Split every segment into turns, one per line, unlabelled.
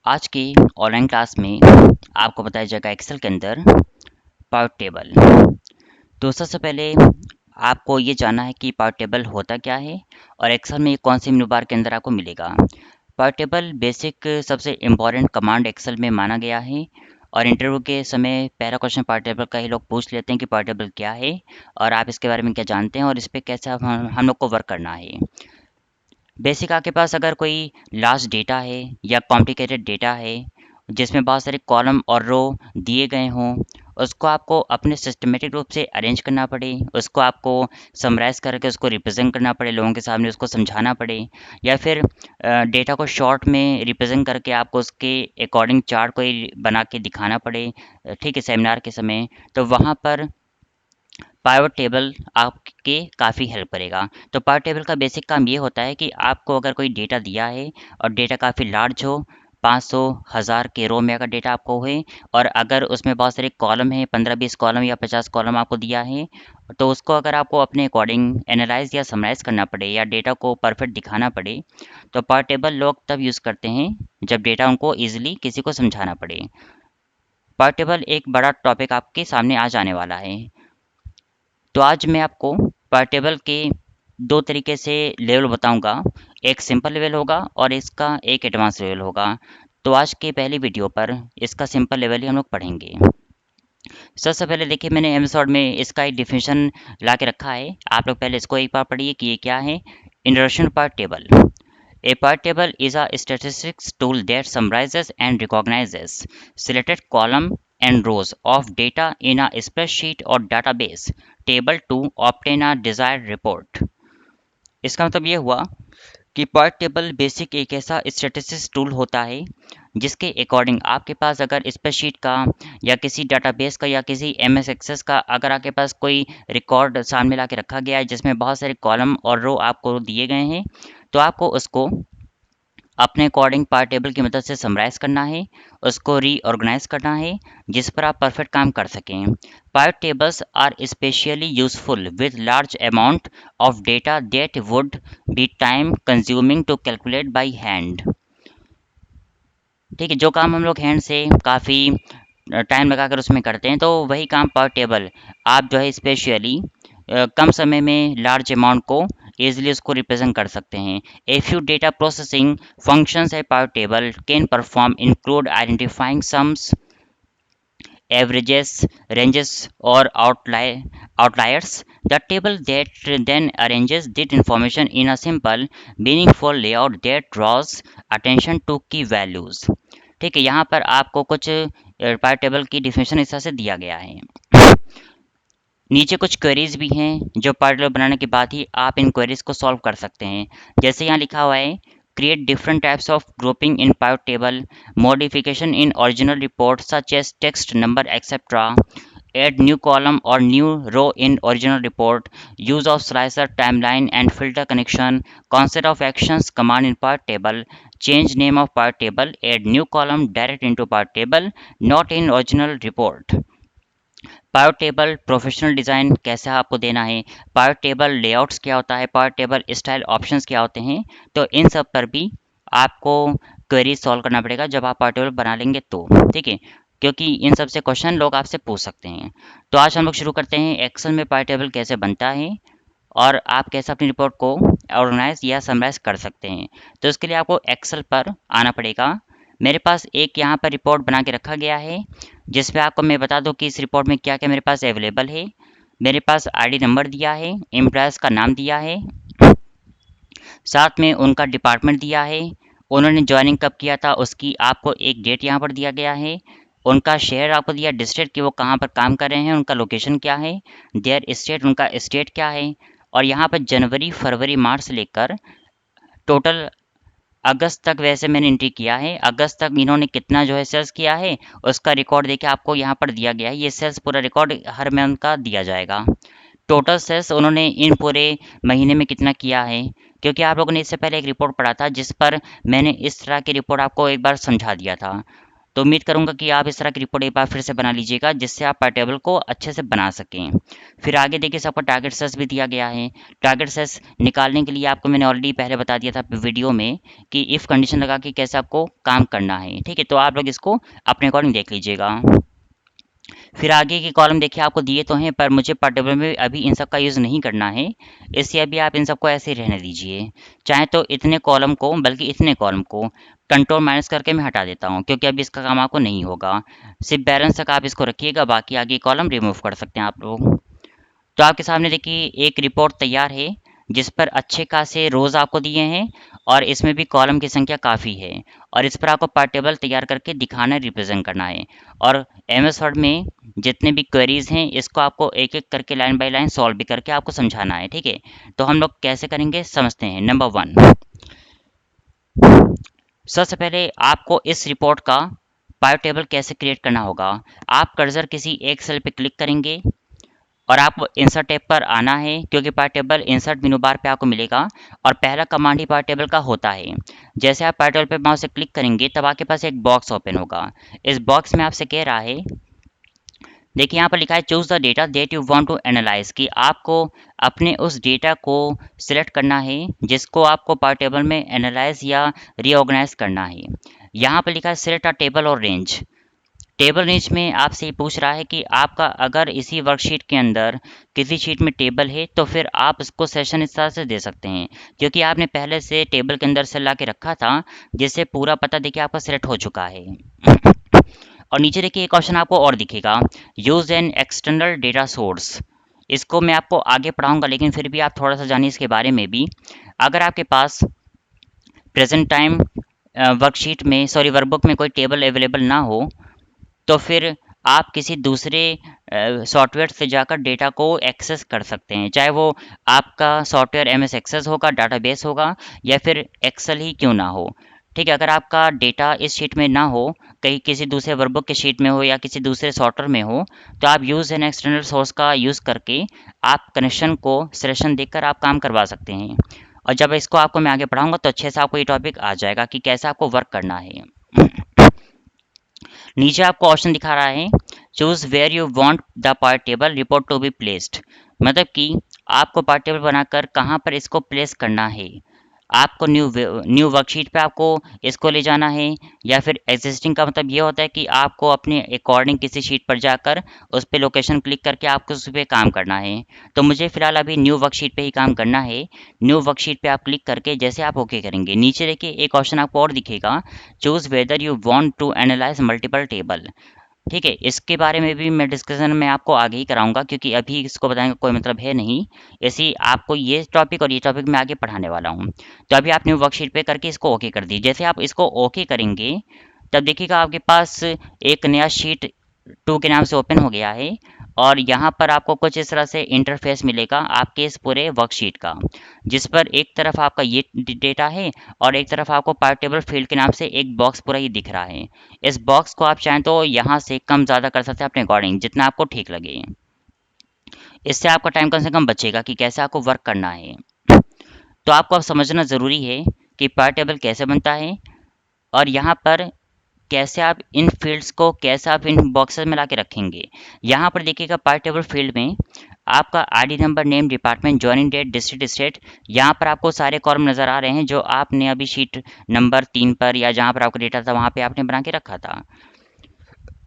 आज की online class में आपको बताया जाएगा एक्सेल के अंदर पावर टेबल। तो सबसे पहले आपको ये जानना है कि पावर टेबल होता क्या है और एक्सेल में कौन सी मेनू बार के अंदर आपको मिलेगा। पावर टेबल बेसिक सबसे इम्पॉर्टेंट कमांड एक्सेल में माना गया है और इंटरव्यू के समय पहला क्वेश्चन पावर टेबल का ही लोग पूछ लेते हैं कि पावर टेबल क्या है और आप इसके बारे में क्या जानते हैं और इस पर कैसे हम लोग को वर्क करना है। बेसिक आपके पास अगर कोई लार्ज डेटा है या कॉम्प्लिकेटेड डेटा है जिसमें बहुत सारे कॉलम और रो दिए गए हों, उसको आपको अपने सिस्टमेटिक रूप से अरेंज करना पड़े, उसको आपको समराइज़ करके उसको रिप्रेजेंट करना पड़े, लोगों के सामने उसको समझाना पड़े, या फिर डेटा को शॉर्ट में रिप्रेजेंट करके आपको उसके अकॉर्डिंग चार्ट कोई बना के दिखाना पड़े, ठीक है, सेमिनार के समय, तो वहाँ पर पावर टेबल आपके काफ़ी हेल्प करेगा। तो पावर टेबल का बेसिक काम ये होता है कि आपको अगर कोई डेटा दिया है और डेटा काफ़ी लार्ज हो, 500 1000 के रो में अगर डेटा आपको है और अगर उसमें बहुत सारे कॉलम हैं, 15-20 कॉलम या 50 कॉलम आपको दिया है, तो उसको अगर आपको अपने अकॉर्डिंग एनालाइज़ या समराइज़ करना पड़े या डेटा को परफेक्ट दिखाना पड़े, तो पावर टेबल लोग तब यूज़ करते हैं जब डेटा उनको ईज़िली किसी को समझाना पड़े। पावर टेबल एक बड़ा टॉपिक आपके सामने आ जाने वाला है। तो आज मैं आपको पावर टेबल के 2 तरीके से लेवल बताऊंगा। एक सिंपल लेवल होगा और इसका एक एडवांस लेवल होगा। तो आज के पहली वीडियो पर इसका सिंपल लेवल ही हम लोग पढ़ेंगे। सबसे पहले देखिए, मैंने एपिसोड में इसका एक डिफिनेशन ला के रखा है। आप लोग पहले इसको एक बार पढ़िए कि ये क्या है। Introduction power table. A part table is a statistics tool that summarizes and recognizes selected column and rows of data in a spreadsheet or database table to obtain a desired report। इसका मतलब ये हुआ कि part table basic एक ऐसा statistics tool होता है जिसके अकॉर्डिंग आपके पास अगर स्प्रेडशीट का या किसी डाटाबेस का या किसी एमएस एक्सेस का अगर आपके पास कोई रिकॉर्ड सामने ला के रखा गया है जिसमें बहुत सारे कॉलम और रो आपको दिए गए हैं, तो आपको उसको अपने अकॉर्डिंग पार्ट टेबल की मदद से समराइज़ करना है, उसको रीऑर्गेनाइज करना है जिस पर आप परफेक्ट काम कर सकें। Part tables are specially useful with large amount of data that would be time consuming to calculate by hand. ठीक है, जो काम हम लोग हैंड से काफ़ी टाइम लगाकर उसमें करते हैं, तो वही काम पावर टेबल आप जो है स्पेशली कम समय में लार्ज अमाउंट को ईजिली उसको रिप्रेजेंट कर सकते हैं। A few data processing functions है power table can perform include identifying sums, averages, ranges or outliers. The table that then arranges that information in a simple, meaningful layout that draws attention to key values। ठीक है, यहाँ पर आपको कुछ power table की definition इस तरह से दिया गया है। नीचे कुछ क्वेरीज भी हैं जो पावर टेबल बनाने के बाद ही आप इन क्वेरीज को सॉल्व कर सकते हैं। जैसे यहाँ लिखा हुआ है, create different types of grouping in pivot table, modification in original report such as text, number, etc., add new column or new row in original report, use of slicer, timeline and filter connection, concept of actions, command in pivot table, change name of pivot table, add new column direct into pivot table, not in original report। Power table professional design कैसे आपको देना है, power table layouts क्या होता है, power table style options क्या होते हैं, तो इन सब पर भी आपको क्वेरी सॉल्व करना पड़ेगा जब आप पावर टेबल बना लेंगे तो। ठीक है, क्योंकि इन सब से क्वेश्चन लोग आपसे पूछ सकते हैं। तो आज हम लोग शुरू करते हैं एक्सेल में पावर टेबल कैसे बनता है और आप कैसे अपनी रिपोर्ट को ऑर्गेनाइज या समराइज कर सकते हैं। तो इसके लिए आपको एक्सेल पर आना पड़ेगा। मेरे पास एक यहाँ पर रिपोर्ट बना के रखा गया है जिसमें आपको मैं बता दूं कि इस रिपोर्ट में क्या क्या मेरे पास अवेलेबल है। मेरे पास आईडी नंबर दिया है, एम्प्लॉयज़ का नाम दिया है, साथ में उनका डिपार्टमेंट दिया है, उन्होंने ज्वाइनिंग कब किया था उसकी आपको एक डेट यहाँ पर दिया गया है, उनका शहर आपको दिया, डिस्ट्रिक्ट कि वो कहाँ पर काम कर रहे हैं, उनका लोकेशन क्या है, देयर स्टेट उनका स्टेट क्या है, और यहाँ पर जनवरी फरवरी मार्च से लेकर टोटल अगस्त तक वैसे मैंने एंट्री किया है। अगस्त तक इन्होंने कितना जो है सेल्स किया है उसका रिकॉर्ड देखिए आपको यहाँ पर दिया गया है। ये सेल्स पूरा रिकॉर्ड हर मंथ का दिया जाएगा। टोटल सेल्स उन्होंने इन पूरे महीने में कितना किया है, क्योंकि आप लोगों ने इससे पहले एक रिपोर्ट पढ़ा था जिस पर मैंने इस तरह की रिपोर्ट आपको एक बार समझा दिया था। तो उम्मीद करूँगा कि आप इस तरह की रिपोर्ट एक बार फिर से बना लीजिएगा, जिससे आप पावर टेबल को अच्छे से बना सकें। फिर आगे देखिए सबका टारगेट सेस भी दिया गया है। टारगेट सेस निकालने के लिए आपको मैंने ऑलरेडी पहले बता दिया था वीडियो में कि इफ़ कंडीशन लगा के कैसे आपको काम करना है, ठीक है? तो आप लोग इसको अपने अकॉर्डिंग देख लीजिएगा। फिर आगे के कॉलम देखिए आपको दिए तो हैं, पर मुझे पार्ट-टेबल में अभी इन सब का यूज़ नहीं करना है, इसलिए अभी आप इन सबको ऐसे ही रहने दीजिए। चाहे तो इतने कॉलम को, बल्कि इतने कॉलम को कंट्रोल माइनस करके मैं हटा देता हूँ, क्योंकि अभी इसका काम आपको नहीं होगा। सिर्फ बैलेंस तक आप इसको रखिएगा, बाकी आगे कॉलम रिमूव कर सकते हैं आप लोग। तो आपके सामने देखिए एक रिपोर्ट तैयार है, जिस पर अच्छे खासे रोज़ आपको दिए हैं और इसमें भी कॉलम की संख्या काफ़ी है, और इस पर आपको पार्ट टेबल तैयार करके दिखाना, रिप्रेजेंट करना है। और एमएस वर्ड में जितने भी क्वेरीज हैं, इसको आपको एक एक करके लाइन बाय लाइन सॉल्व भी करके आपको समझाना है, ठीक है? तो हम लोग कैसे करेंगे समझते हैं। नंबर 1, सबसे पहले आपको इस रिपोर्ट का पाइव टेबल कैसे क्रिएट करना होगा। आप कर्सर किसी एक सेल पे क्लिक करेंगे और आपको इंसर्ट टैब पर आना है, क्योंकि पार्ट टेबल इंसर्ट मेनू बार पे आपको मिलेगा और पहला कमांड ही पार्ट टेबल का होता है। जैसे आप पार्ट टेबल पे माउस से क्लिक करेंगे, तब आपके पास एक बॉक्स ओपन होगा। इस बॉक्स में आपसे कह रहा है, देखिए यहाँ पर लिखा है choose the data that you want to analyse, कि आपको अपने उस डेटा को सिलेक्ट करना है जिसको आपको पार्ट टेबल में एनालाइज या रीऑर्गेनाइज करना है। यहाँ पर लिखा है सिलेक्ट अ टेबल और रेंज। टेबल रेंज में आपसे ये पूछ रहा है कि आपका अगर इसी वर्कशीट के अंदर किसी शीट में टेबल है, तो फिर आप उसको सेशन इस तरह से दे सकते हैं, क्योंकि आपने पहले से टेबल के अंदर सेल ला के रखा था, जिससे पूरा पता देखिए आपका सेलेक्ट हो चुका है। और नीचे देखिए एक ऑप्शन आपको और दिखेगा, use an external data source. इसको मैं आपको आगे पढ़ाऊंगा, लेकिन फिर भी आप थोड़ा सा जानिए इसके बारे में भी। अगर आपके पास प्रेजेंट टाइम वर्कशीट में, सॉरी वर्कबुक में कोई टेबल अवेलेबल ना हो, तो फिर आप किसी दूसरे सॉफ्टवेयर से जाकर डेटा को एक्सेस कर सकते हैं, चाहे वो आपका सॉफ्टवेयर एमएस एक्सेस होगा, डाटाबेस होगा, या फिर एक्सेल ही क्यों ना हो। ठीक है, अगर आपका डेटा इस शीट में ना हो, कहीं किसी दूसरे वर्कबुक के शीट में हो या किसी दूसरे सॉफ्टवेयर में हो, तो आप यूज़ एन एक्सटर्नल सोर्स का यूज़ करके आप कनेक्शन को सिलेक्शन देकर आप काम करवा सकते हैं। और जब इसको आपको मैं आगे पढ़ाऊंगा, तो अच्छे से आपको ये टॉपिक आ जाएगा कि कैसे आपको वर्क करना है। नीचे आपको ऑप्शन दिखा रहा है, choose where you want the part table report to be placed, मतलब कि आपको पार्ट टेबल बनाकर कहाँ पर इसको प्लेस करना है। आपको न्यू वर्कशीट पे आपको इसको ले जाना है, या फिर एग्जिस्टिंग का मतलब ये होता है कि आपको अपने अकॉर्डिंग किसी शीट पर जाकर उस पर लोकेशन क्लिक करके आपको उस पर काम करना है। तो मुझे फिलहाल अभी न्यू वर्कशीट पे ही काम करना है। न्यू वर्कशीट पे आप क्लिक करके जैसे आप ओके करेंगे, नीचे देखिए एक ऑप्शन आपको और दिखेगा, choose whether you want to analyse multiple table. ठीक है, इसके बारे में भी मैं डिस्कशन में आपको आगे ही कराऊंगा, क्योंकि अभी इसको बताने का कोई मतलब है नहीं। ऐसे ही आपको ये टॉपिक और ये टॉपिक मैं आगे पढ़ाने वाला हूँ। तो अभी आपने वर्कशीट पे करके इसको ओके कर दी। जैसे आप इसको ओके करेंगे, तब देखिएगा आपके पास एक नया शीट 2 के नाम से ओपन हो गया है, और यहाँ पर आपको कुछ इस तरह से इंटरफेस मिलेगा आपके इस पूरे वर्कशीट का, जिस पर एक तरफ आपका ये डेटा है और एक तरफ आपको पार्ट टेबल फील्ड के नाम से एक बॉक्स पूरा ही दिख रहा है। इस बॉक्स को आप चाहें तो यहाँ से कम ज़्यादा कर सकते हैं अपने अकॉर्डिंग, जितना आपको ठीक लगे। इससे आपका टाइम कम से कम बचेगा कि कैसे आपको वर्क करना है। तो आपको अब समझना ज़रूरी है कि पार्ट टेबल कैसे बनता है, और यहाँ पर कैसे आप इन फील्ड्स को, कैसे आप इन बॉक्सेस में ला के रखेंगे। यहाँ पर देखिएगा पार्ट टेबल फील्ड में आपका ID number, name, department, joining date, district, state, यहाँ पर आपको सारे कॉलम नज़र आ रहे हैं जो आपने अभी शीट नंबर 3 पर, या जहाँ पर आपका डेटा था वहाँ पे आपने बना के रखा था।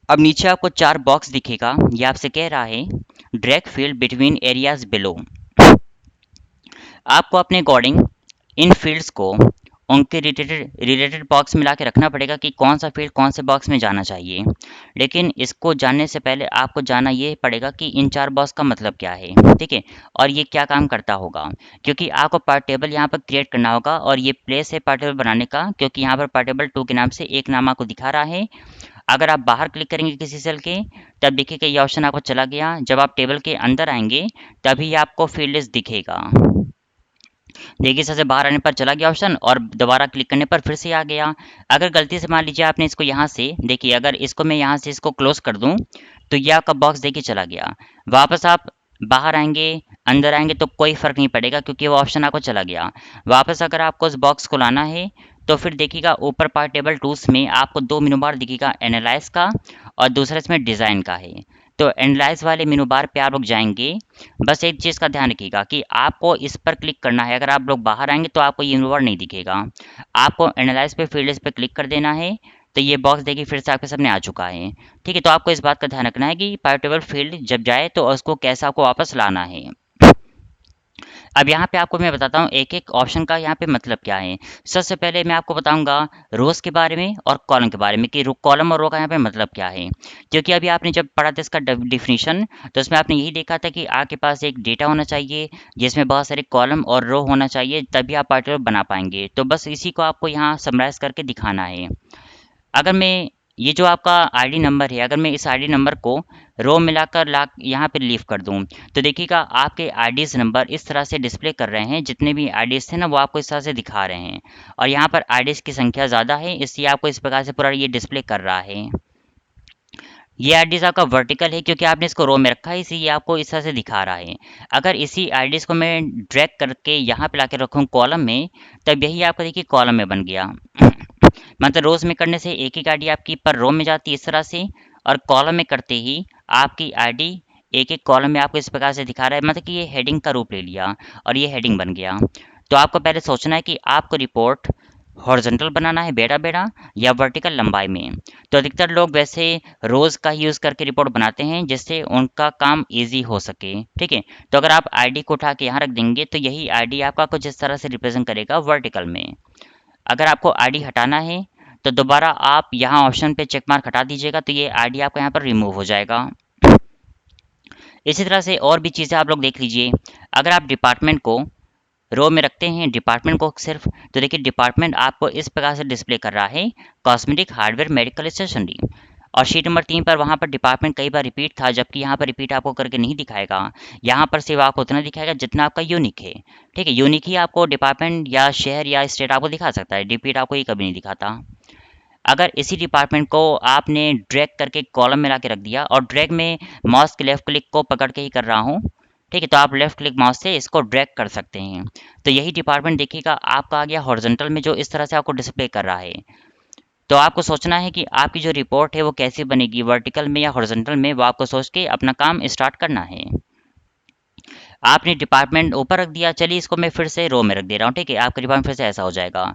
अब नीचे आपको 4 बॉक्स दिखेगा, ये आपसे कह रहा है drag field between areas below. आपको अपने अकॉर्डिंग इन फील्ड्स को उनके रिलेटेड रिलेटेड बॉक्स में ला के रखना पड़ेगा कि कौन सा फील्ड कौन से बॉक्स में जाना चाहिए। लेकिन इसको जानने से पहले आपको जानना ये पड़ेगा कि इन 4 बॉक्स का मतलब क्या है, ठीक है, और ये क्या काम करता होगा। क्योंकि आपको पार्ट टेबल यहाँ पर क्रिएट करना होगा, और ये प्लेस है पार्ट टेबल बनाने का, क्योंकि यहाँ पर पार्ट टेबल 2 के नाम से एक नाम आपको दिखा रहा है। अगर आप बाहर क्लिक करेंगे किसी सेल के, तब देखिएगा ये ऑप्शन आपको चला गया। जब आप टेबल के अंदर आएंगे, तभी आपको फील्ड लिस्ट दिखेगा। देखिए सबसे बाहर आने पर चला गया ऑप्शन, और दोबारा क्लिक करने पर फिर से आ गया। अगर गलती से मान लीजिए आपने इसको यहाँ से, देखिए अगर इसको मैं यहाँ से इसको क्लोज कर दूँ, तो ये आपका बॉक्स देखिए चला गया। वापस आप बाहर आएंगे, अंदर आएंगे, तो कोई फ़र्क नहीं पड़ेगा, क्योंकि वो ऑप्शन आपको चला गया। वापस अगर आपको उस बॉक्स को लाना है, तो फिर देखिएगा ऊपर पार्ट टेबल टूल्स में आपको 2 मेनू बार दिखेगा, एनालाइज का और दूसरा इसमें डिज़ाइन का है। तो एनालाइज वाले मेनू बार पे आप लोग जाएंगे, बस एक चीज़ का ध्यान रखिएगा कि आपको इस पर क्लिक करना है। अगर आप लोग बाहर आएंगे तो आपको ये मेनू बार नहीं दिखेगा। आपको एनालाइज पे फील्ड्स पे क्लिक कर देना है, तो ये बॉक्स देखिए फिर से आपके सामने आ चुका है। ठीक है, तो आपको इस बात का ध्यान रखना है कि पार्ट टेबल फील्ड जब जाए तो उसको कैसे आपको वापस लाना है। अब यहाँ पे आपको मैं बताता हूँ एक एक ऑप्शन का यहाँ पे मतलब क्या है। सबसे पहले मैं आपको बताऊंगा रोज के बारे में और कॉलम के बारे में कि कॉलम और रो का यहाँ पे मतलब क्या है। क्योंकि अभी आपने जब पढ़ा था इसका डिफिनीशन, तो उसमें आपने यही देखा था कि आपके पास एक डेटा होना चाहिए जिसमें बहुत सारे कॉलम और रो होना चाहिए, तभी आप पार्ट बना पाएंगे। तो बस इसी को आपको यहाँ समराइज करके दिखाना है। अगर मैं ये जो आपका आईडी नंबर है, अगर मैं इस आईडी नंबर को रो मिलाकर ला यहाँ पे लीव कर दूँ, तो देखिएगा आपके आईडीज़ नंबर इस तरह से डिस्प्ले कर रहे हैं। जितने भी आईडीज़ थे ना वो आपको इस तरह से दिखा रहे हैं, और यहाँ पर आईडीज़ की संख्या ज़्यादा है इसलिए आपको इस प्रकार से पूरा ये डिस्प्ले कर रहा है। ये आईडीज़ आपका वर्टिकल है क्योंकि आपने इसको रो में रखा है, इसीलिए आपको इस तरह से दिखा रहा है। अगर इसी आईडीज़ को मैं ड्रैग करके यहाँ पे लाके रखूँ कॉलम में, तब यही आपका देखिए कॉलम में बन गया। मतलब रोज में करने से एक एक आईडी आपकी पर रो में जाती है इस तरह से, और कॉलम में करते ही आपकी आईडी एक एक कॉलम में आपको इस प्रकार से दिखा रहा है। मतलब कि ये हेडिंग का रूप ले लिया और ये हेडिंग बन गया। तो आपको पहले सोचना है कि आपको रिपोर्ट हॉरिजॉन्टल बनाना है बेड़ा बेड़ा या वर्टिकल लंबाई में। तो अधिकतर लोग वैसे रोज का यूज़ करके रिपोर्ट बनाते हैं जिससे उनका काम इजी हो सके। ठीक है, तो अगर आप आईडी को उठा के यहाँ रख देंगे तो यही आईडी आपका कुछ इस तरह से रिप्रेजेंट करेगा वर्टिकल में। अगर आपको आईडी हटाना है तो दोबारा आप यहाँ ऑप्शन पे चेक मार्क हटा दीजिएगा, तो ये आईडी आपका यहाँ पर रिमूव हो जाएगा। इसी तरह से और भी चीज़ें आप लोग देख लीजिए। अगर आप डिपार्टमेंट को रो में रखते हैं, डिपार्टमेंट को सिर्फ, तो देखिए डिपार्टमेंट आपको इस प्रकार से डिस्प्ले कर रहा है, कॉस्मेटिक, हार्डवेयर, मेडिकल, स्टेशनरी। और शीट नंबर 3 पर वहाँ पर डिपार्टमेंट कई बार रिपीट था, जबकि यहाँ पर रिपीट आपको करके नहीं दिखाएगा। यहाँ पर सिर्फ आपको उतना दिखाएगा जितना आपका यूनिक है। ठीक है, यूनिक ही आपको डिपार्टमेंट या शहर या स्टेट आपको दिखा सकता है, रिपीट आपको ये कभी नहीं दिखाता। अगर इसी डिपार्टमेंट को आपने ड्रैग करके कॉलम में ला के रख दिया, और ड्रैग में माउस के लेफ्ट क्लिक को पकड़ के ही कर रहा हूँ, ठीक है, तो आप लेफ्ट क्लिक माउस से इसको ड्रैग कर सकते हैं। तो यही डिपार्टमेंट देखिएगा आपका आ गया हॉरिजॉन्टल में, जो इस तरह से आपको डिस्प्ले कर रहा है। तो आपको सोचना है कि आपकी जो रिपोर्ट है वो कैसे बनेगी, वर्टिकल में या हॉरिजॉन्टल में, वो आपको सोच के अपना काम स्टार्ट करना है। आपने डिपार्टमेंट ऊपर रख दिया, चलिए इसको मैं फिर से रो में रख दे रहा हूँ। ठीक है, आपका डिपार्टमेंट फिर से ऐसा हो जाएगा।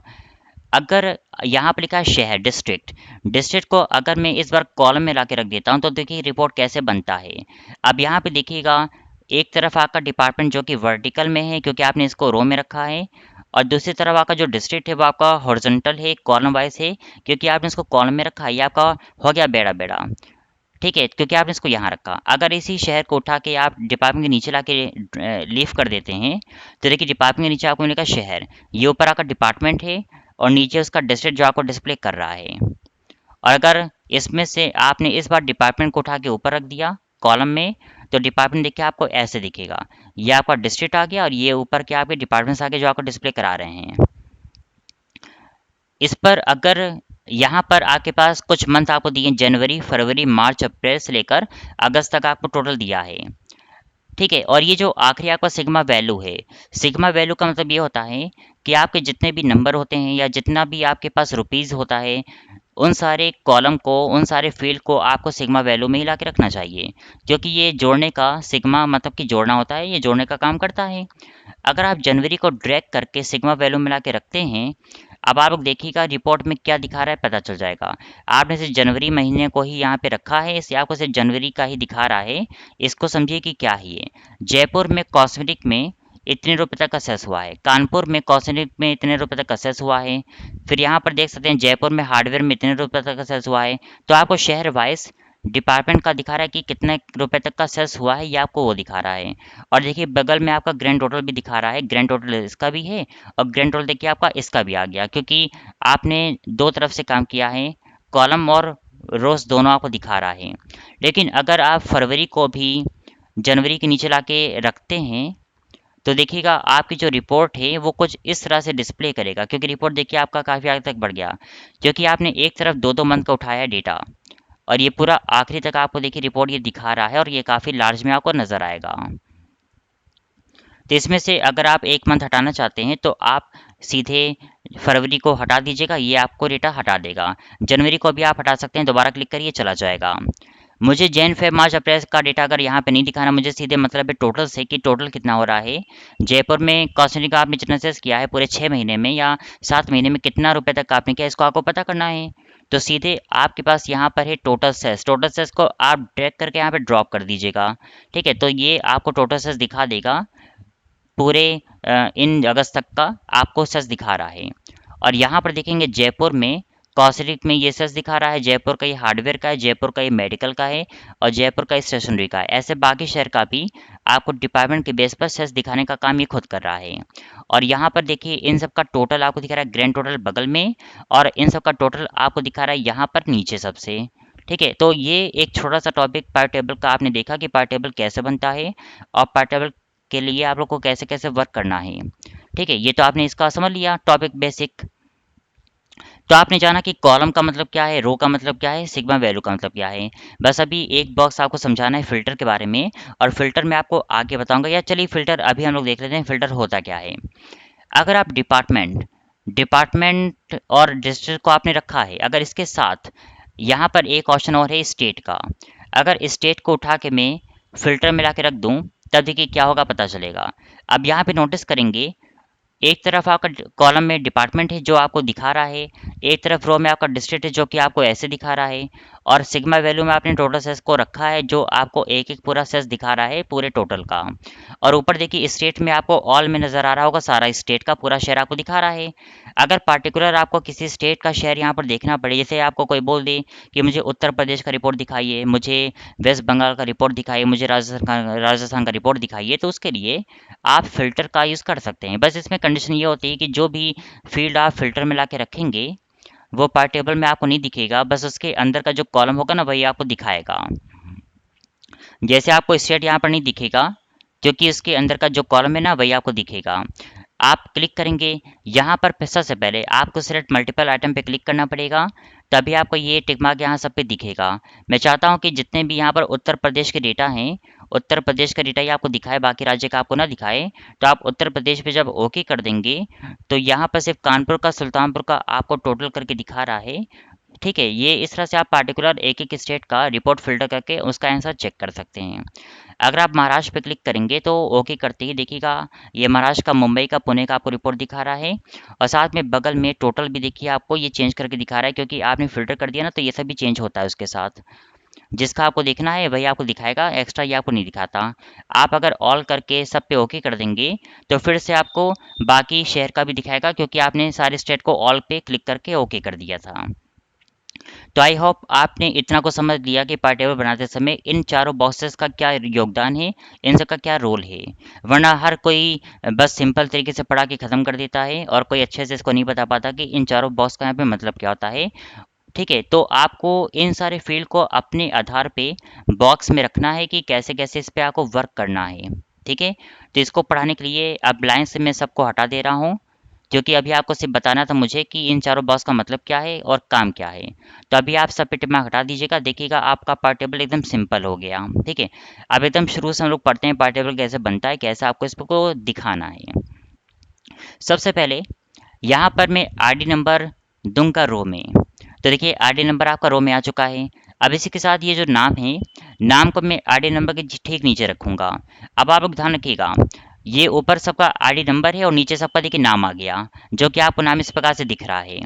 अगर यहाँ पर लिखा है शहर, डिस्ट्रिक्ट, डिस्ट्रिक्ट को अगर मैं इस बार कॉलम में ला के रख देता हूँ तो देखिए रिपोर्ट कैसे बनता है। अब यहाँ पे देखिएगा एक तरफ आपका डिपार्टमेंट जो कि वर्टिकल में है क्योंकि आपने इसको रो में रखा है, और दूसरी तरफ आपका जो डिस्ट्रिक्ट है वो आपका हॉरिजॉन्टल है, कॉलम वाइज है, क्योंकि आपने इसको कॉलम में रखा है। ये आपका हो गया बेड़ा बेड़ा। ठीक है, क्योंकि आपने इसको यहाँ रखा। अगर इसी शहर को उठा के आप डिपार्टमेंट के नीचे ला के लीव कर देते हैं, तो देखिए डिपार्टमेंट के नीचे आपको मिलेगा शहर, ये ऊपर आपका डिपार्टमेंट है, और नीचे उसका डिस्ट्रिक्ट जो आपको डिस्प्ले कर रहा है। और अगर इसमें से आपने इस बार डिपार्टमेंट को उठा के ऊपर रख दिया कॉलम में, तो डिपार्टमेंट देखिए आपको ऐसे दिखेगा। ये आपका डिस्ट्रिक्ट आ गया और ये ऊपर के आपके डिपार्टमेंट्स आ गए जो आपको डिस्प्ले करा रहे हैं। इस पर अगर यहाँ पर आपके पास कुछ मंथ आपको दिए, जनवरी, फरवरी, मार्च, अप्रैल से लेकर अगस्त तक आपको टोटल दिया है। ठीक है, और ये जो आखिरी आपका सिग्मा वैल्यू है, सिग्मा वैल्यू का मतलब ये होता है कि आपके जितने भी नंबर होते हैं या जितना भी आपके पास रुपीज़ होता है, उन सारे कॉलम को, उन सारे फील्ड को आपको सिग्मा वैल्यू में ही ला के रखना चाहिए, क्योंकि ये जोड़ने का, सिग्मा मतलब कि जोड़ना होता है, ये जोड़ने का काम करता है। अगर आप जनवरी को ड्रैग करके सिग्मा वैल्यू में ला के रखते हैं, अब आप लोग देखिएगा रिपोर्ट में क्या दिखा रहा है पता चल जाएगा। आपने सिर्फ जनवरी महीने को ही यहाँ पे रखा है, इसलिए आपको सिर्फ जनवरी का ही दिखा रहा है। इसको समझिए कि क्या है ये। जयपुर में कॉस्मेटिक में इतने रुपए तक असेस हुआ है, कानपुर में कॉस्मेटिक में इतने रुपए तक असेस हुआ है, फिर यहाँ पर देख सकते हैं जयपुर में हार्डवेयर में इतने रुपए तक असेस हुआ है। तो आपको शहर वाइज डिपार्टमेंट का दिखा रहा है कि कितने रुपए तक का सेस हुआ है, ये आपको वो दिखा रहा है। और देखिए बगल में आपका ग्रैंड टोटल भी दिखा रहा है, ग्रैंड टोटल इसका भी है, और ग्रैंड टोटल देखिए आपका इसका भी आ गया, क्योंकि आपने दो तरफ से काम किया है, कॉलम और रोज दोनों आपको दिखा रहा है। लेकिन अगर आप फरवरी को भी जनवरी के नीचे ला के रखते हैं, तो देखिएगा आपकी जो रिपोर्ट है वो कुछ इस तरह से डिस्प्ले करेगा, क्योंकि रिपोर्ट देखिए आपका काफ़ी आगे तक बढ़ गया, क्योंकि आपने एक तरफ दो दो मंथ का उठाया है डेटा, और ये पूरा आखिरी तक आपको देखिए रिपोर्ट ये दिखा रहा है, और ये काफ़ी लार्ज में आपको नज़र आएगा। तो इसमें से अगर आप 1 मंथ हटाना चाहते हैं तो आप सीधे फरवरी को हटा दीजिएगा, ये आपको डेटा हटा देगा। जनवरी को भी आप हटा सकते हैं, दोबारा क्लिक करिए चला जाएगा। मुझे जैन, फेब, मार्च, अप्रैल का डेटा अगर यहाँ पे नहीं दिखाना, मुझे सीधे मतलब है टोटल से कि टोटल कितना हो रहा है। जयपुर में कॉस्मेटिक का आपने जितना सेल्स किया है पूरे 6 महीने में या 7 महीने में कितना रुपए तक आपने किया, इसको आपको पता करना है। तो सीधे आपके पास यहाँ पर है टोटल सेल्स। टोटल सेल्स को आप ड्रैग करके यहाँ पे ड्रॉप कर दीजिएगा। ठीक है, तो ये आपको टोटल सेल्स दिखा देगा। पूरे इन अगस्त तक का आपको सेल्स दिखा रहा है। और यहाँ पर देखेंगे जयपुर में कॉस्मेटिक में ये सेल्स दिखा रहा है, जयपुर का ये हार्डवेयर का है, जयपुर का ये मेडिकल का है और जयपुर का ये स्टेशनरी का है। ऐसे बाकी शहर का भी आपको डिपार्टमेंट के बेस पर सेल्स दिखाने का काम ये खुद कर रहा है। और यहाँ पर देखिए इन सब का टोटल आपको दिखा रहा है, ग्रैंड टोटल बगल में, और इन सब का टोटल आपको दिखा रहा है यहाँ पर नीचे सबसे। ठीक है, तो ये एक छोटा सा टॉपिक पार टेबल का आपने देखा कि पार टेबल कैसे बनता है और पार टेबल के लिए आप लोग को कैसे कैसे वर्क करना है। ठीक है, ये तो आपने इसका समझ लिया टॉपिक बेसिक। तो आपने जाना कि कॉलम का मतलब क्या है, रो का मतलब क्या है, सिग्मा वैल्यू का मतलब क्या है। बस अभी एक बॉक्स आपको समझाना है फिल्टर के बारे में, और फिल्टर में आपको आगे बताऊंगा। या चलिए फिल्टर अभी हम लोग देख लेते हैं फिल्टर होता क्या है। अगर आप डिपार्टमेंट डिपार्टमेंट और डिस्ट्रिक्ट को आपने रखा है, अगर इसके साथ यहाँ पर एक ऑप्शन और है स्टेट का, अगर स्टेट को उठा के मैं फिल्टर में ला के रख दूँ, तब देखिए क्या होगा पता चलेगा। अब यहाँ पे नोटिस करेंगे एक तरफ आपका कॉलम में डिपार्टमेंट है जो आपको दिखा रहा है, एक तरफ रो में आपका डिस्ट्रिक्ट है जो कि आपको ऐसे दिखा रहा है, और सिग्मा वैल्यू में आपने टोटल सेल्स को रखा है जो आपको एक एक पूरा सेल्स दिखा रहा है पूरे टोटल का। और ऊपर देखिए स्टेट में आपको ऑल में नज़र आ रहा होगा, सारा स्टेट का पूरा शहर आपको दिखा रहा है। अगर पार्टिकुलर आपको किसी स्टेट का शहर यहाँ पर देखना पड़े, जैसे आपको कोई बोल दे कि मुझे उत्तर प्रदेश का रिपोर्ट दिखाइए, मुझे वेस्ट बंगाल का रिपोर्ट दिखाइए, मुझे राजस्थान का रिपोर्ट दिखाइए, तो उसके लिए आप फ़िल्टर का यूज़ कर सकते हैं। बस इसमें कंडीशन ये होती है कि जो भी फ़ील्ड आप फ़िल्टर में लाके रखेंगे वो पार्ट टेबल में आपको नहीं दिखेगा, बस उसके अंदर का जो कॉलम होगा ना वही आपको दिखाएगा। जैसे आपको स्टेट यहाँ पर नहीं दिखेगा क्योंकि उसके अंदर का जो कॉलम है ना वही आपको दिखेगा। आप क्लिक करेंगे यहाँ पर, सबसे पहले आपको सिलेक्ट मल्टीपल आइटम पे क्लिक करना पड़ेगा, तभी आपको ये टिक मार्क यहाँ सब पे दिखेगा। मैं चाहता हूँ कि जितने भी यहाँ पर उत्तर प्रदेश के डेटा हैं, उत्तर प्रदेश का डेटा ही आपको दिखाए, बाकी राज्य का आपको ना दिखाए। तो आप उत्तर प्रदेश पे जब ओके कर देंगे तो यहाँ पर सिर्फ कानपुर का, सुल्तानपुर का आपको टोटल करके दिखा रहा है। ठीक है, ये इस तरह से आप पार्टिकुलर एक एक स्टेट का रिपोर्ट फिल्टर करके उसका आंसर चेक कर सकते हैं। अगर आप महाराष्ट्र पे क्लिक करेंगे तो ओके करते ही देखिएगा ये महाराष्ट्र का, मुंबई का, पुणे का आपको रिपोर्ट दिखा रहा है, और साथ में बगल में टोटल भी देखिए आपको ये चेंज करके दिखा रहा है, क्योंकि आपने फिल्टर कर दिया ना तो ये सब भी चेंज होता है उसके साथ। जिसका आपको देखना है वही आपको दिखाएगा, एक्स्ट्रा ये आपको नहीं दिखाता। आप अगर ऑल करके सब पे ओके कर देंगे तो फिर से आपको बाकी शहर का भी दिखाएगा, क्योंकि आपने सारे स्टेट को ऑल पे क्लिक करके ओके कर दिया था। तो आई होप आपने इतना को समझ लिया कि पार्ट टेबल बनाते समय इन चारों बॉक्सेस का क्या योगदान है, इन सब का क्या रोल है। वरना हर कोई बस सिंपल तरीके से पढ़ा के ख़त्म कर देता है और कोई अच्छे से इसको नहीं बता पाता कि इन चारों बॉक्स का यहाँ पे मतलब क्या होता है। ठीक है, तो आपको इन सारे फील्ड को अपने आधार पे बॉक्स में रखना है कि कैसे कैसे इस पे आपको वर्क करना है। ठीक है, तो इसको पढ़ाने के लिए अब लाइन से मैं सबको हटा दे रहा हूँ, क्योंकि अभी आपको सिर्फ बताना था मुझे कि इन चारों बॉक्स का मतलब क्या है और काम क्या है। तो अभी आप सब पे टिक मार्क हटा दीजिएगा, देखिएगा आपका पार्ट टेबल एकदम सिंपल हो गया। ठीक है, अब एकदम शुरू से हम लोग पढ़ते हैं पार्ट टेबल कैसे बनता है, कैसे आपको इसको दिखाना है। सबसे पहले यहाँ पर मैं आरडी नंबर दूंगा रो में। तो देखिए आरडी नंबर आपका रो में आ चुका है। अब इसी के साथ ये जो नाम है, नाम को मैं आरडी नंबर के ठीक नीचे रखूँगा। अब आप लोग ध्यान रखिएगा, ये ऊपर सबका आरडी नंबर है और नीचे सबका देखिए नाम आ गया, जो कि आपको नाम इस प्रकार से दिख रहा है।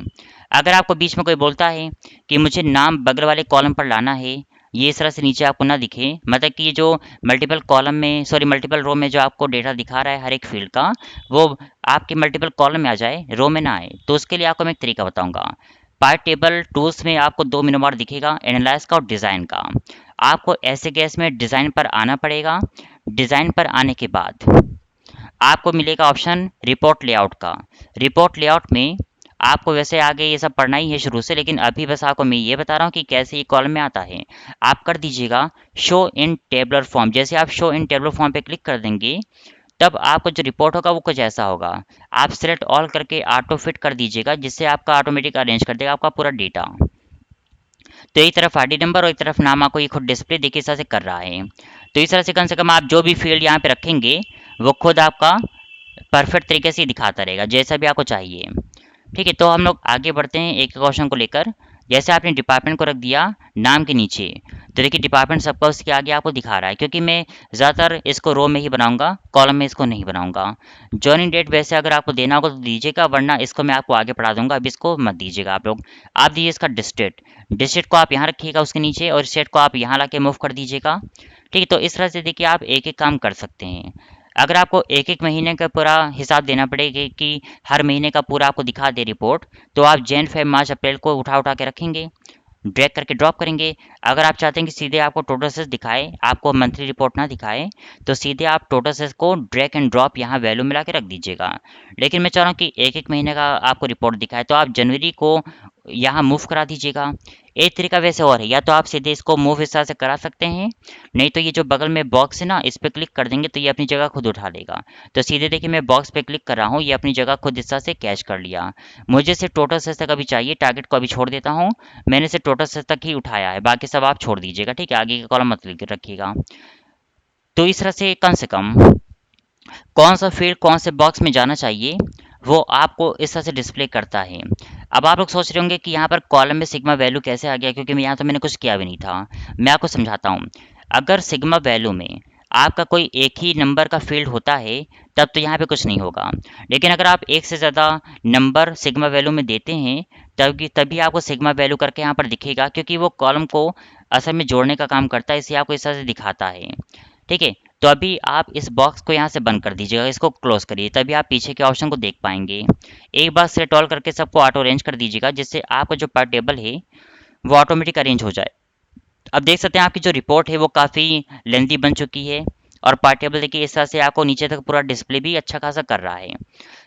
अगर आपको बीच में कोई बोलता है कि मुझे नाम बगल वाले कॉलम पर लाना है, ये इस तरह से नीचे आपको ना दिखे, मतलब कि ये जो मल्टीपल कॉलम में, सॉरी मल्टीपल रो में जो आपको डेटा दिखा रहा है हर एक फील्ड का, वो आपके मल्टीपल कॉलम में आ जाए, रो में ना आए। तो उसके लिए आपको मैं एक तरीका बताऊंगा। पार्ट टेबल टूल्स में आपको दो मेनू बार दिखेगा, एनालाइज का और डिज़ाइन का। आपको ऐसे केस में डिज़ाइन पर आना पड़ेगा। डिज़ाइन पर आने के बाद आपको मिलेगा ऑप्शन रिपोर्ट लेआउट का। रिपोर्ट लेआउट में आपको वैसे आगे ये सब पढ़ना ही है शुरू से, लेकिन अभी बस आपको मैं ये बता रहा हूँ कि कैसे ये कॉलम में आता है। आप कर दीजिएगा शो इन टेबलर फॉर्म। जैसे आप शो इन टेबलर फॉर्म पे क्लिक कर देंगे तब आपको जो रिपोर्ट होगा वो कुछ ऐसा होगा। आप सिलेक्ट ऑल करके ऑटो फिट कर दीजिएगा, जिससे आपका ऑटोमेटिक अरेंज कर देगा आपका पूरा डेटा। तो एक तरफ आरडी नंबर और एक तरफ नाम आपको ये खुद डिस्प्ले देखिए इस तरह से कर रहा है। तो इस तरह से कम आप जो भी फील्ड यहाँ पे रखेंगे वो खुद आपका परफेक्ट तरीके से दिखाता रहेगा जैसा भी आपको चाहिए। ठीक है, तो हम लोग आगे बढ़ते हैं एक क्वेश्चन को लेकर। जैसे आपने डिपार्टमेंट को रख दिया नाम के नीचे, तो देखिए डिपार्टमेंट सबका उसके आगे आपको दिखा रहा है, क्योंकि मैं ज़्यादातर इसको रो में ही बनाऊंगा, कॉलम में इसको नहीं बनाऊंगा। जॉइनिंग डेट वैसे अगर आपको देना होगा तो दीजिएगा, वरना इसको मैं आपको आगे पढ़ा दूंगा, अब इसको मत दीजिएगा आप लोग। आप दीजिए इसका डिस्टेट। डिस्टेट को आप यहाँ रखिएगा उसके नीचे, और स्टेट को आप यहाँ ला के मूव कर दीजिएगा। ठीक है, तो इस तरह से देखिए आप एक एक काम कर सकते हैं। अगर आपको एक एक महीने का पूरा हिसाब देना पड़ेगा कि हर महीने का पूरा आपको दिखा दे रिपोर्ट, तो आप जैन फेब मार्च अप्रैल को उठा उठा के रखेंगे, ड्रैग करके ड्रॉप करेंगे। अगर आप चाहते हैं कि सीधे आपको टोटल सेल्स दिखाए, आपको मंथली रिपोर्ट ना दिखाए, तो सीधे आप टोटल सेल्स को ड्रैग एंड ड्रॉप यहाँ वैल्यू मिला के रख दीजिएगा। लेकिन मैं चाह रहा हूँ कि एक एक महीने का आपको रिपोर्ट दिखाए, तो आप जनवरी को यहाँ मूव करा दीजिएगा। एक तरीका वैसे और है, या तो आप सीधे इसको मूव इस तरह से करा सकते हैं, नहीं तो ये जो बगल में बॉक्स है ना, इस पर क्लिक कर देंगे तो ये अपनी जगह खुद उठा लेगा। तो सीधे देखिए मैं बॉक्स पे क्लिक कर रहा हूँ, ये अपनी जगह खुद इस तरह से कैच कर लिया। मुझे सिर्फ टोटल सेल्स तक अभी चाहिए, टारगेट को अभी छोड़ देता हूँ। मैंने सिर्फ टोटल सेल्स तक ही उठाया है, बाकी सब आप छोड़ दीजिएगा। ठीक है, आगे का कॉलम मत रखिएगा। तो इस तरह से कम कौन सा फील्ड कौन से बॉक्स में जाना चाहिए, वो आपको इस तरह से डिस्प्ले करता है। अब आप लोग सोच रहे होंगे कि यहाँ पर कॉलम में सिग्मा वैल्यू कैसे आ गया, क्योंकि मैं यहाँ तो मैंने कुछ किया भी नहीं था। मैं आपको समझाता हूँ। अगर सिग्मा वैल्यू में आपका कोई एक ही नंबर का फील्ड होता है, तब तो यहाँ पे कुछ नहीं होगा। लेकिन अगर आप एक से ज़्यादा नंबर सिग्मा वैल्यू में देते हैं, तभी आपको सिग्मा वैल्यू करके यहाँ पर दिखेगा, क्योंकि वो कॉलम को असल में जोड़ने का काम करता है, इसलिए आपको इस तरह से दिखाता है। ठीक है, तो अभी आप इस बॉक्स को यहाँ से बंद कर दीजिएगा, इसको क्लोज करिए, तभी आप पीछे के ऑप्शन को देख पाएंगे। एक बार सेलेक्ट ऑल करके सबको ऑटो अरेंज कर दीजिएगा, जिससे आपका जो पार्ट टेबल है वो ऑटोमेटिक अरेंज हो जाए। अब देख सकते हैं आपकी जो रिपोर्ट है वो काफ़ी लेंथी बन चुकी है, और पार्ट टेबल देखिए इस तरह से आपको नीचे तक पूरा डिस्प्ले भी अच्छा खासा कर रहा है।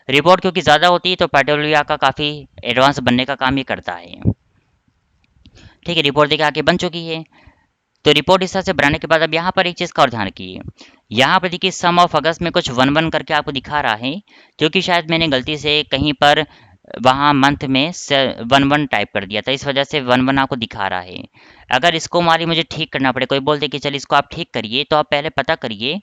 रिपोर्ट क्योंकि ज़्यादा होती है, तो पार्ट टेबल भी आपका काफ़ी एडवांस बनने का काम ये करता है। ठीक है, रिपोर्ट देखिए आगे बन चुकी है। तो रिपोर्ट इस तरह से बनाने के बाद अब यहाँ पर एक चीज़ का और ध्यान रखिए। यहाँ पर देखिए सम ऑफ अगस्त में कुछ 1-1 करके आपको दिखा रहा है, क्योंकि शायद मैंने गलती से कहीं पर वहाँ मंथ में 1-1 टाइप कर दिया था, इस वजह से 1-1 आपको दिखा रहा है। अगर इसको मान ली मुझे ठीक करना पड़े, कोई बोल दे कि चल इसको आप ठीक करिए, तो आप पहले पता करिए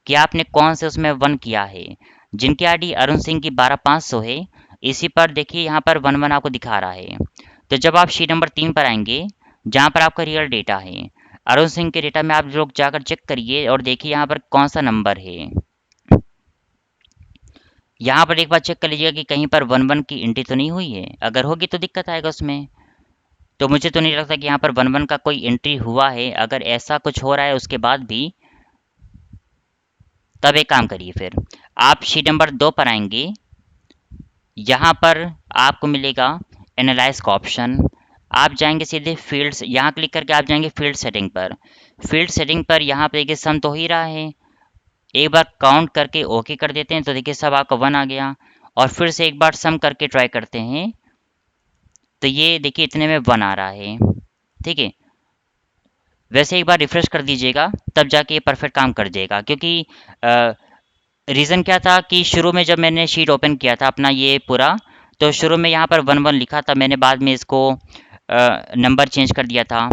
कि आपने कौन से उसमें 1 किया है। जिनकी आईडी अरुण सिंह की 12500 है, इसी पर देखिए यहाँ पर 1-1 आपको दिखा रहा है। तो जब आप शीट नंबर 3 पर आएंगे, जहाँ पर आपका रियल डेटा है, अरुण सिंह के डेटा में आप लोग जाकर चेक करिए और देखिए यहाँ पर कौन सा नंबर है। यहाँ पर एक बार चेक कर लीजिएगा कि कहीं पर 1-1 की एंट्री तो नहीं हुई है। अगर होगी तो दिक्कत आएगा उसमें। तो मुझे तो नहीं लगता कि यहाँ पर 1-1 का कोई एंट्री हुआ है। अगर ऐसा कुछ हो रहा है उसके बाद भी, तब एक काम करिए, फिर आप शीट नंबर 2 पर आएंगे। यहाँ पर आपको मिलेगा एनालाइज का ऑप्शन। आप जाएंगे सीधे फील्ड्स, यहाँ क्लिक करके आप जाएंगे फील्ड सेटिंग पर। फील्ड सेटिंग पर यहाँ पे देखिए सम तो ही रहा है, एक बार काउंट करके ओके कर देते हैं, तो देखिए सब आपका 1 आ गया। और फिर से एक बार सम करके ट्राई करते हैं, तो ये देखिए इतने में 1 आ रहा है। ठीक है, वैसे एक बार रिफ्रेश कर दीजिएगा, तब जाके ये परफेक्ट काम कर जाएगा। क्योंकि रीज़न क्या था कि शुरू में जब मैंने शीट ओपन किया था अपना ये पूरा, तो शुरू में यहाँ पर 1-1 लिखा था, मैंने बाद में इसको नंबर चेंज कर दिया था,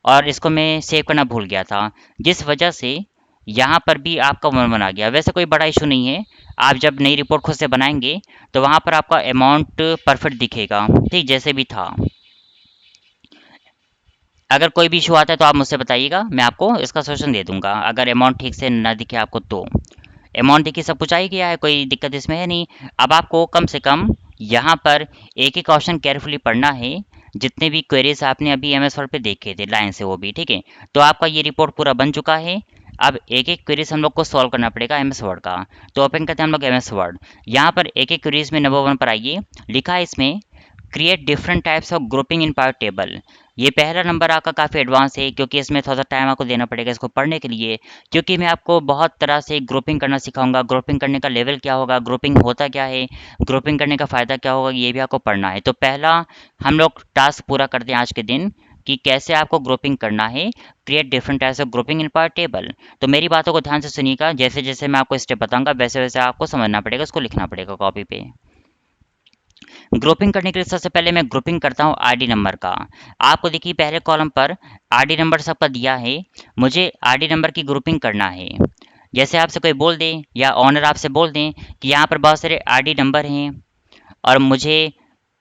और इसको मैं सेव करना भूल गया था, जिस वजह से यहाँ पर भी आपका 1-1 आ गया। वैसे कोई बड़ा इशू नहीं है, आप जब नई रिपोर्ट खुद से बनाएंगे तो वहाँ पर आपका अमाउंट परफेक्ट दिखेगा, ठीक जैसे भी था। अगर कोई भी इशू आता है तो आप मुझसे बताइएगा, मैं आपको इसका सोल्यूशन दे दूंगा, अगर अमाउंट ठीक से ना दिखे आपको तो। अमाउंट देखिए सब कुछ आ ही गया है, कोई दिक्कत इसमें है नहीं। अब आपको कम से कम यहाँ पर एक एक ऑप्शन केयरफुली पढ़ना है, जितने भी क्वेरीज आपने अभी एम एस वर्ड पे देखे थे लाइन से, वो भी ठीक है। तो आपका ये रिपोर्ट पूरा बन चुका है। अब एक एक क्वेरीज हम लोग को सॉल्व करना पड़ेगा एम एस वर्ड का। तो ओपन करते हैं हम लोग एम एस वर्ड। यहाँ पर एक एक क्वेरीज में नंबर 1 पर आइए, लिखा है इसमें create different types of grouping in power table. ये पहला नंबर आपका काफ़ी एडवांस है, क्योंकि इसमें थोड़ा सा टाइम आपको देना पड़ेगा इसको पढ़ने के लिए, क्योंकि मैं आपको बहुत तरह से ग्रुपिंग करना सिखाऊंगा। ग्रुपिंग करने का लेवल क्या होगा, ग्रुपिंग होता क्या है, ग्रुपिंग करने का फ़ायदा क्या होगा, ये भी आपको पढ़ना है। तो पहला हम लोग टास्क पूरा करते हैं आज के दिन, कि कैसे आपको ग्रुपिंग करना है, create different types of grouping in power table. तो मेरी बातों को ध्यान से सुनिएगा, जैसे जैसे मैं आपको स्टेप बताऊंगा वैसे वैसे आपको समझना पड़ेगा, उसको लिखना पड़ेगा कॉपी पे। ग्रुपिंग करने के लिए सबसे पहले मैं ग्रुपिंग करता हूँ आईडी नंबर का। आपको देखिए पहले कॉलम पर आईडी नंबर सबका दिया है, मुझे आईडी नंबर की ग्रुपिंग करना है। जैसे आपसे कोई बोल दे या ऑनर आपसे बोल दें कि यहाँ पर बहुत सारे आईडी नंबर हैं और मुझे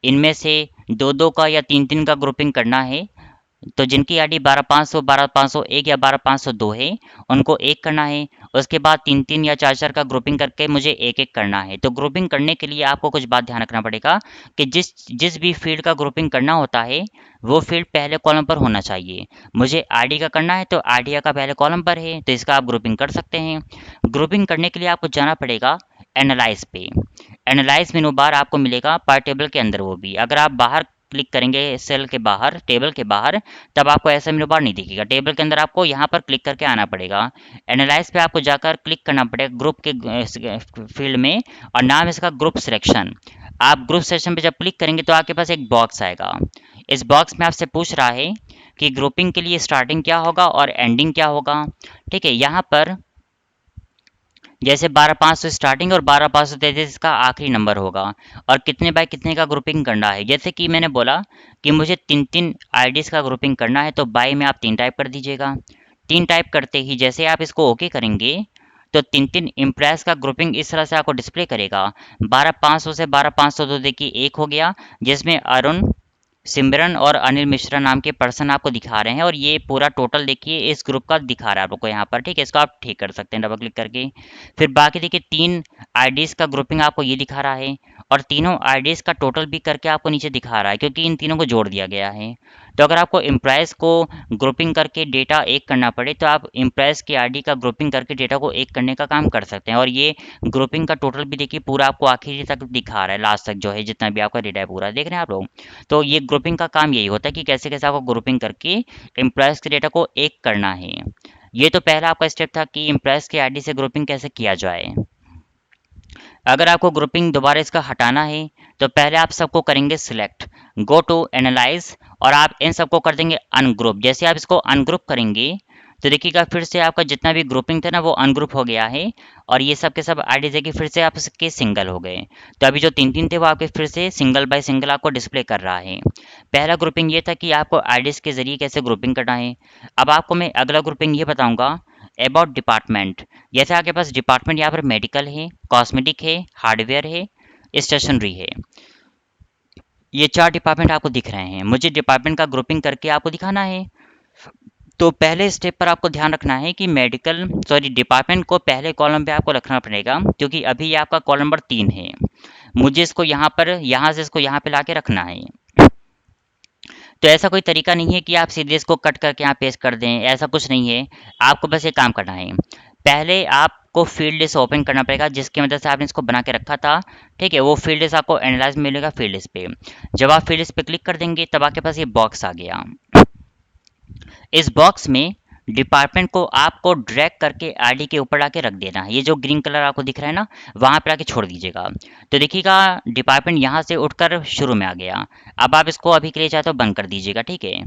इनमें से 2-2 का या 3-3 का ग्रुपिंग करना है, तो जिनकी आईडी 12500, 12501 या 12502 है, उनको एक करना है। उसके बाद 3-3 या 4-4 का ग्रुपिंग करके मुझे एक-एक करना है। तो ग्रुपिंग करने के लिए आपको कुछ बात ध्यान रखना पड़ेगा कि जिस जिस भी फील्ड का ग्रुपिंग करना होता है, वो फील्ड पहले कॉलम पर होना चाहिए। मुझे आईडी का करना है तो आईडी का पहले कॉलम पर है, तो इसका आप ग्रुपिंग कर सकते हैं। ग्रुपिंग करने के लिए आपको जाना पड़ेगा एनालाइज़ पे। एनालाइज़ मेनू बार आपको मिलेगा पर टेबल के अंदर, वो भी अगर आप बाहर क्लिक करेंगे सेल के बाहर, टेबल के बाहर, तब आपको ऐसा मेनू बार नहीं दिखेगा। टेबल के अंदर आपको यहाँ पर क्लिक करके आना पड़ेगा। एनालाइज पे आपको जाकर क्लिक करना पड़ेगा ग्रुप के फील्ड में, और नाम इसका ग्रुप सिलेक्शन। आप ग्रुप सिलेक्शन पे जब क्लिक करेंगे तो आपके पास एक बॉक्स आएगा। इस बॉक्स में आपसे पूछ रहा है कि ग्रुपिंग के लिए स्टार्टिंग क्या होगा और एंडिंग क्या होगा। ठीक है, यहाँ पर जैसे 12500 स्टार्टिंग और 12533 इसका आखिरी नंबर होगा, और कितने बाय कितने का ग्रुपिंग करना है। जैसे कि मैंने बोला कि मुझे 3-3 आईडीज़ का ग्रुपिंग करना है, तो बाय में आप 3 टाइप कर दीजिएगा। 3 टाइप करते ही जैसे आप इसको ओके करेंगे तो 3-3 इम्प्रेस का ग्रुपिंग इस तरह से आपको डिस्प्ले करेगा। 12500 से 12502 देखिए एक हो गया, जिसमें अरुण, सिमरन और अनिल मिश्रा नाम के पर्सन आपको दिखा रहे हैं, और ये पूरा टोटल देखिए इस ग्रुप का दिखा रहा है आपको यहाँ पर। ठीक है, इसको आप ठीक कर सकते हैं डबल क्लिक करके। फिर बाकी देखिए 3 आईडीज़ का ग्रुपिंग आपको ये दिखा रहा है, और तीनों आईडीज़ का टोटल भी करके आपको नीचे दिखा रहा है, क्योंकि इन तीनों को जोड़ दिया गया है। तो अगर आपको इम्प्रेस को ग्रुपिंग करके डेटा एक करना पड़े तो आप इम्प्रेस की आईडी का ग्रुपिंग करके डेटा को एक करने का काम कर सकते हैं। और ये ग्रुपिंग का टोटल भी देखिए पूरा आपको आखिरी तक दिखा रहा है, लास्ट तक जो है जितना भी आपका डेटा है पूरा देख रहे हैं आप लोग। तो ये ग्रुपिंग का काम यही होता है कि कैसे कैसे आपको ग्रुपिंग करके इम्प्रेस के डेटा को एक करना है। ये तो पहला आपका स्टेप था कि इम्प्रेस के आईडी से ग्रुपिंग कैसे किया जाए। अगर आपको ग्रुपिंग दोबारा इसका हटाना है तो पहले आप सबको करेंगे सिलेक्ट, गो टू एनालाइज, और आप इन सबको कर देंगे अनग्रुप। जैसे आप इसको अनग्रुप करेंगे तो देखिएगा फिर से आपका जितना भी ग्रुपिंग था ना वो अनग्रुप हो गया है, और ये सब के सब आईडी देखिए फिर से आपके सिंगल हो गए। तो अभी जो 3-3 थे वो आपके फिर से सिंगल बाय सिंगल आपको डिस्प्ले कर रहा है। पहला ग्रुपिंग ये था कि आपको आईडीज़ के ज़रिए कैसे ग्रुपिंग करना है। अब आपको मैं अगला ग्रुपिंग ये बताऊँगा अबाउट डिपार्टमेंट। जैसे आपके पास डिपार्टमेंट यहाँ पर मेडिकल है, कॉस्मेटिक है, हार्डवेयर है, स्टेशनरी है। ये 4 डिपार्टमेंट आपको दिख रहे हैं। मुझे डिपार्टमेंट का ग्रुपिंग करके आपको दिखाना है। तो पहले स्टेप पर आपको ध्यान रखना है कि डिपार्टमेंट को पहले कॉलम पे आपको रखना पड़ेगा, क्योंकि अभी ये आपका कॉलम नंबर 3 है। मुझे इसको यहाँ से इसको यहाँ पे लाके रखना है। तो ऐसा कोई तरीका नहीं है कि आप सीधे इसको कट करके यहाँ पेस्ट कर दें, ऐसा कुछ नहीं है। आपको बस ये काम करना है, पहले आपको फील्ड लिस्ट ओपन करना पड़ेगा जिसकी मदद से आपने इसको बना के रखा था। ठीक है, वो फील्ड लिस्ट आपको एनालाइज मिलेगा फील्ड लिस्ट पे। जब आप फील्ड लिस्ट पे क्लिक कर देंगे तब आपके पास ये बॉक्स आ गया। इस बॉक्स में डिपार्टमेंट को आपको ड्रैग करके आईडी के ऊपर आके रख देना है। ये जो ग्रीन कलर आपको दिख रहा है ना, वहाँ पर आके छोड़ दीजिएगा। तो देखिएगा डिपार्टमेंट यहाँ से उठकर शुरू में आ गया। अब आप इसको अभी के लिए चाहे तो बंद कर दीजिएगा। ठीक है,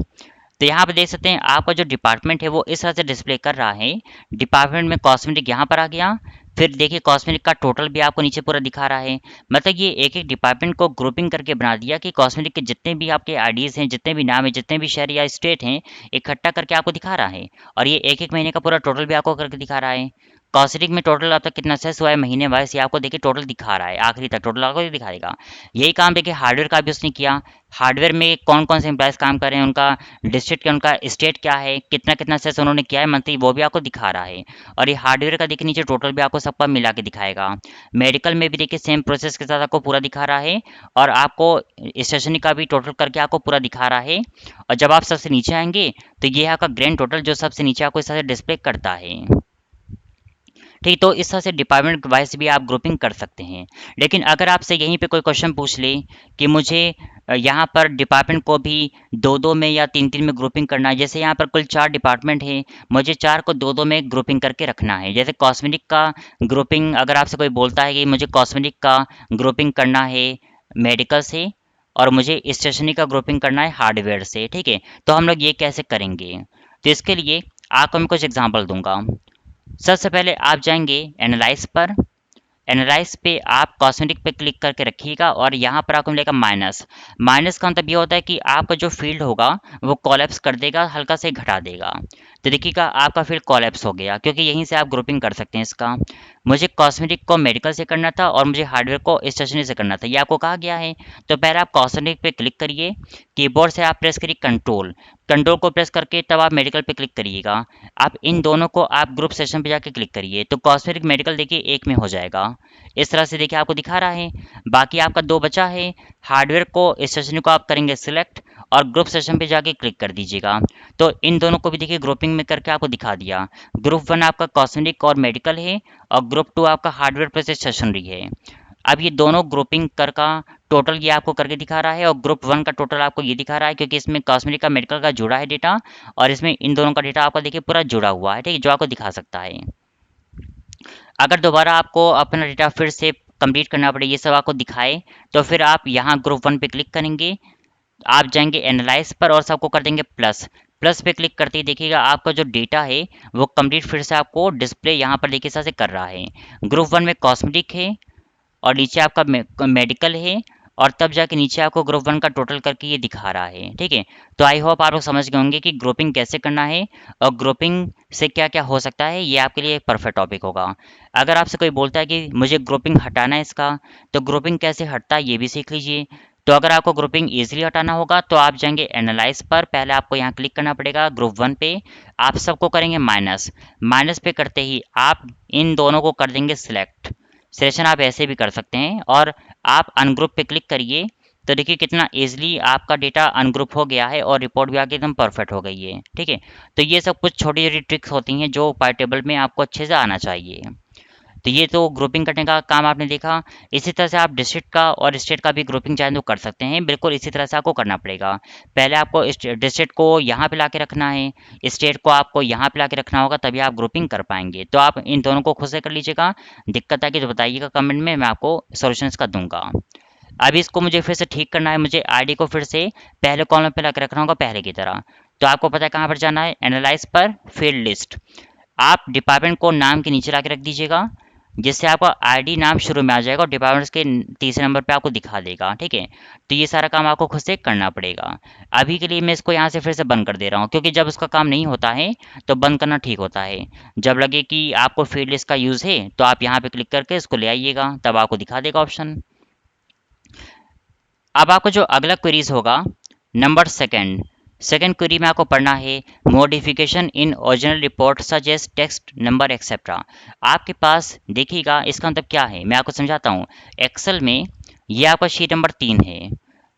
तो यहाँ पे देख सकते हैं आपका जो डिपार्टमेंट है वो इस तरह से डिस्प्ले कर रहा है। डिपार्टमेंट में कॉस्मेटिक यहाँ पर आ गया। फिर देखिए कॉस्मेटिक का टोटल भी आपको नीचे पूरा दिखा रहा है। मतलब ये एक एक डिपार्टमेंट को ग्रुपिंग करके बना दिया कि कॉस्मेटिक के जितने भी आपके आईडीज़ हैं, जितने भी नाम हैं, जितने भी शहर या स्टेट हैं, इकट्ठा करके आपको दिखा रहा है। और ये एक एक महीने का पूरा टोटल भी आपको करके दिखा रहा है। कॉस्मेटिक में टोटल अब तक कितना सेल्स हुआ है महीने वाइज, ये आपको देखिए टोटल दिखा रहा है, आखिरी तक टोटल आपको ये दिखाएगा। यही काम देखिए हार्डवेयर का भी उसने किया। हार्डवेयर में कौन कौन से एम्प्लॉयज़ काम कर रहे हैं, उनका डिस्ट्रिक्ट क्या, उनका स्टेट क्या है, कितना कितना सेल्स उन्होंने किया है मंथली, वो भी आपको दिखा रहा है। और ये हार्डवेयर का देखिए नीचे टोटल भी आपको सबका मिला के दिखाएगा। मेडिकल में भी देखिए सेम प्रोसेस के साथ आपको पूरा दिखा रहा है, और आपको स्टेशनरी का भी टोटल करके आपको पूरा दिखा रहा है। और जब आप सबसे नीचे आएंगे तो ये है आपका ग्रैंड टोटल जो सबसे नीचे आपको इस तरह से डिस्प्ले करता है। ठीक, तो इस तरह से डिपार्टमेंट वाइज भी आप ग्रुपिंग कर सकते हैं। लेकिन अगर आपसे यहीं पे कोई क्वेश्चन पूछ ले कि मुझे यहाँ पर डिपार्टमेंट को भी 2-2 में या 3-3 में ग्रुपिंग करना है, जैसे यहाँ पर कुल 4 डिपार्टमेंट है, मुझे 4 को 2-2 में ग्रुपिंग करके रखना है। जैसे कॉस्मेटिक का ग्रुपिंग अगर आपसे कोई बोलता है कि मुझे कॉस्मेटिक का ग्रुपिंग करना है मेडिकल से, और मुझे स्टेशनरी का ग्रुपिंग करना है हार्डवेयर से। ठीक है, तो हम लोग ये कैसे करेंगे, तो इसके लिए आपको मैं कुछ एग्जाम्पल दूंगा। सबसे पहले आप जाएंगे एनालाइज पर, एनालाइज पे आप कॉस्मेटिक पे क्लिक करके रखिएगा और यहाँ पर आपको मिलेगा माइनस। माइनस का मतलब ये होता है कि आपका जो फील्ड होगा वो कोलैप्स कर देगा, हल्का से घटा देगा। तो देखिएगा आपका फील्ड कोलैप्स हो गया, क्योंकि यहीं से आप ग्रुपिंग कर सकते हैं इसका। मुझे कॉस्मेटिक को मेडिकल से करना था और मुझे हार्डवेयर को स्टेशनरी से करना था, ये आपको कहा गया है। तो पहले आप कॉस्मेटिक पे क्लिक करिए, कीबोर्ड से आप प्रेस करिए कंट्रोल, कंट्रोल को प्रेस करके तब आप मेडिकल पे क्लिक करिएगा। आप इन दोनों को आप ग्रुप सेशन पे जाके क्लिक करिए, तो कॉस्मेटिक मेडिकल देखिए एक में हो जाएगा। इस तरह से देखिए आपको दिखा रहा है। बाकी आपका दो बचा है, हार्डवेयर को स्टेशनरी को आप करेंगे सिलेक्ट और ग्रुप सेशन पे जाके क्लिक कर दीजिएगा। तो इन दोनों को भी देखिए ग्रुपिंग में करके आपको दिखा दिया। ग्रुप 1 आपका कॉस्मेटिक और मेडिकल है और ग्रुप 2 आपका हार्डवेयर प्लस स्टेशनरी है। अब ये दोनों ग्रुपिंग कर का टोटल ये आपको करके दिखा रहा है और ग्रुप 1 का टोटल आपको ये दिखा रहा है, क्योंकि इसमें कॉस्मेटिक का मेडिकल का जुड़ा है डेटा और इसमें इन दोनों का डेटा आपका देखिए पूरा जुड़ा हुआ है, ठीक है, जो आपको दिखा सकता है। अगर दोबारा आपको अपना डेटा फिर से कंप्लीट करना पड़े, ये सब आपको दिखाए, तो फिर आप यहाँ ग्रुप 1 पे क्लिक करेंगे, आप जाएंगे एनालाइज पर और सबको कर देंगे प्लस। प्लस पे क्लिक करते ही देखिएगा आपका जो डेटा है वो कंप्लीट फिर से आपको डिस्प्ले यहाँ पर देखिए से कर रहा है। ग्रुप 1 में कॉस्मेटिक है और नीचे आपका मेडिकल है और तब जाके नीचे आपको ग्रुप 1 का टोटल करके ये दिखा रहा है, ठीक है। तो आई होप आप लोग समझ गए होंगे कि ग्रुपिंग कैसे करना है और ग्रुपिंग से क्या क्या हो सकता है, ये आपके लिए एक परफेक्ट टॉपिक होगा। अगर आपसे कोई बोलता है कि मुझे ग्रुपिंग हटाना है इसका, तो ग्रुपिंग कैसे हटता है ये भी सीख लीजिए। तो अगर आपको ग्रुपिंग ईजिली हटाना होगा तो आप जाएंगे एनालाइज पर, पहले आपको यहाँ क्लिक करना पड़ेगा ग्रुप 1 पे, आप सबको करेंगे माइनस। माइनस पे करते ही आप इन दोनों को कर देंगे सिलेक्ट। सिलेक्शन आप ऐसे भी कर सकते हैं और आप अनग्रुप पे क्लिक करिए, तो देखिए कितना ईजिली आपका डेटा अनग्रुप हो गया है और रिपोर्ट भी आके एकदम परफेक्ट हो गई है, ठीक है। तो ये सब कुछ छोटी छोटी ट्रिक्स होती हैं जो पावर टेबल में आपको अच्छे से आना चाहिए। तो ये तो ग्रुपिंग करने का काम आपने देखा। इसी तरह से आप डिस्ट्रिक्ट का और स्टेट का भी ग्रुपिंग चाहे तो कर सकते हैं, बिल्कुल इसी तरह से आपको करना पड़ेगा। पहले आपको डिस्ट्रिक्ट को यहाँ पे लाके रखना है, स्टेट को आपको यहाँ पे लाके रखना होगा, तभी आप ग्रुपिंग कर पाएंगे। तो आप इन दोनों को खुद से कर लीजिएगा, दिक्कत आएगी तो बताइएगा कमेंट में, मैं आपको सोल्यूशन इसका दूंगा। अभी इसको मुझे फिर से ठीक करना है, मुझे आईडी को फिर से पहले कॉलम पे लाके रखना होगा पहले की तरह। तो आपको पता है कहाँ पर जाना है, एनालाइज पर फील्ड लिस्ट। आप डिपार्टमेंट को नाम के नीचे लाके रख दीजिएगा, जिससे आपका आईडी नाम शुरू में आ जाएगा और डिपार्टमेंट्स के तीसरे नंबर पे आपको दिखा देगा, ठीक है। तो ये सारा काम आपको खुद से करना पड़ेगा। अभी के लिए मैं इसको यहाँ से फिर से बंद कर दे रहा हूँ, क्योंकि जब उसका काम नहीं होता है तो बंद करना ठीक होता है। जब लगे कि आपको फील्ड लिस्ट का यूज़ है तो आप यहाँ पे क्लिक करके इसको ले आइएगा, तब आपको दिखा देगा ऑप्शन। अब आपको जो अगला क्वेरीज होगा, नंबर सेकेंड क्वेरी में आपको पढ़ना है modification in original report such as text number etcetera. आपके पास देखिएगा इसका मतलब क्या है, मैं आपको समझाता हूँ। एक्सेल में ये आपका शीट नंबर 3 है।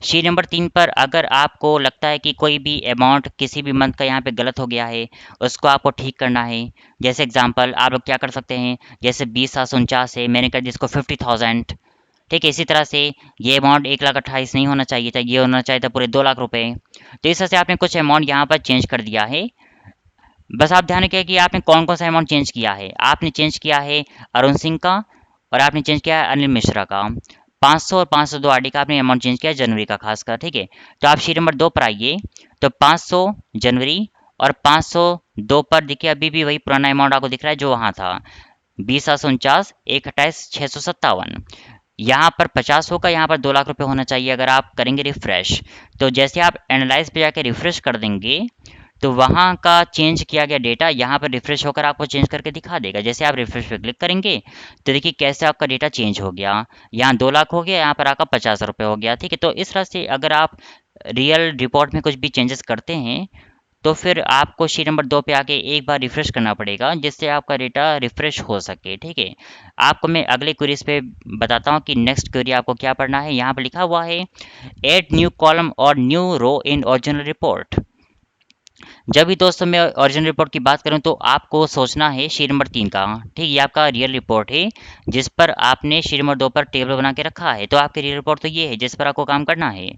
शीट नंबर 3 पर अगर आपको लगता है कि कोई भी अमाउंट किसी भी मंथ का यहाँ पे गलत हो गया है, उसको आपको ठीक करना है। जैसे एग्जांपल आप लोग क्या कर सकते हैं, जैसे 20,749 है, मैंने कर दिया इसको 50,000, ठीक है। इसी तरह से ये अमाउंट 1,28,000 नहीं होना चाहिए था, ये होना चाहिए था पूरे 2 लाख रुपए। तो इस तरह से आपने कुछ अमाउंट यहाँ पर चेंज कर दिया है। बस आप ध्यान रखिए कि आपने कौन कौन सा अमाउंट चेंज किया है। आपने चेंज किया है अरुण सिंह का और आपने चेंज किया है अनिल मिश्रा का। 500 और 502 आरडी का आपने अमाउंट चेंज किया है जनवरी का खासकर, ठीक है। तो आप शीट नंबर 2 पर आइए, तो 500 जनवरी और 502 पर देखिए अभी भी वही पुराना अमाउंट आपको दिख रहा है जो वहाँ था, 20,749, 1,28,657। यहाँ पर 50 होगा, यहाँ पर 2 लाख रुपए होना चाहिए अगर आप करेंगे रिफ्रेश। तो जैसे आप एनालाइज पे जाके रिफ्रेश कर देंगे तो वहाँ का चेंज किया गया डेटा यहाँ पर रिफ्रेश होकर आपको चेंज करके दिखा देगा। जैसे आप रिफ्रेश पे क्लिक करेंगे तो देखिए कैसे आपका डेटा चेंज हो गया, यहाँ 2 लाख हो गया, यहाँ पर आपका 50 रुपये हो गया, ठीक है। तो इस तरह से अगर आप रियल रिपोर्ट में कुछ भी चेंजेस करते हैं तो फिर आपको शीट नंबर 2 पे आके एक बार रिफ्रेश करना पड़ेगा, जिससे आपका डेटा रिफ्रेश हो सके, ठीक है। आपको मैं अगले क्वेरीज पे बताता हूँ कि नेक्स्ट क्वेरी आपको क्या पढ़ना है। यहाँ पर लिखा हुआ है एड न्यू कॉलम और new row in original report. जब भी दोस्तों मैं ओरिजिनल रिपोर्ट की बात करूं तो आपको सोचना है शीट नंबर 3 का, ठीक। ये आपका रियल रिपोर्ट है जिस पर आपने शीट नंबर 2 पर टेबल बना के रखा है। तो आपकी रियल रिपोर्ट तो ये है जिस पर आपको काम करना है।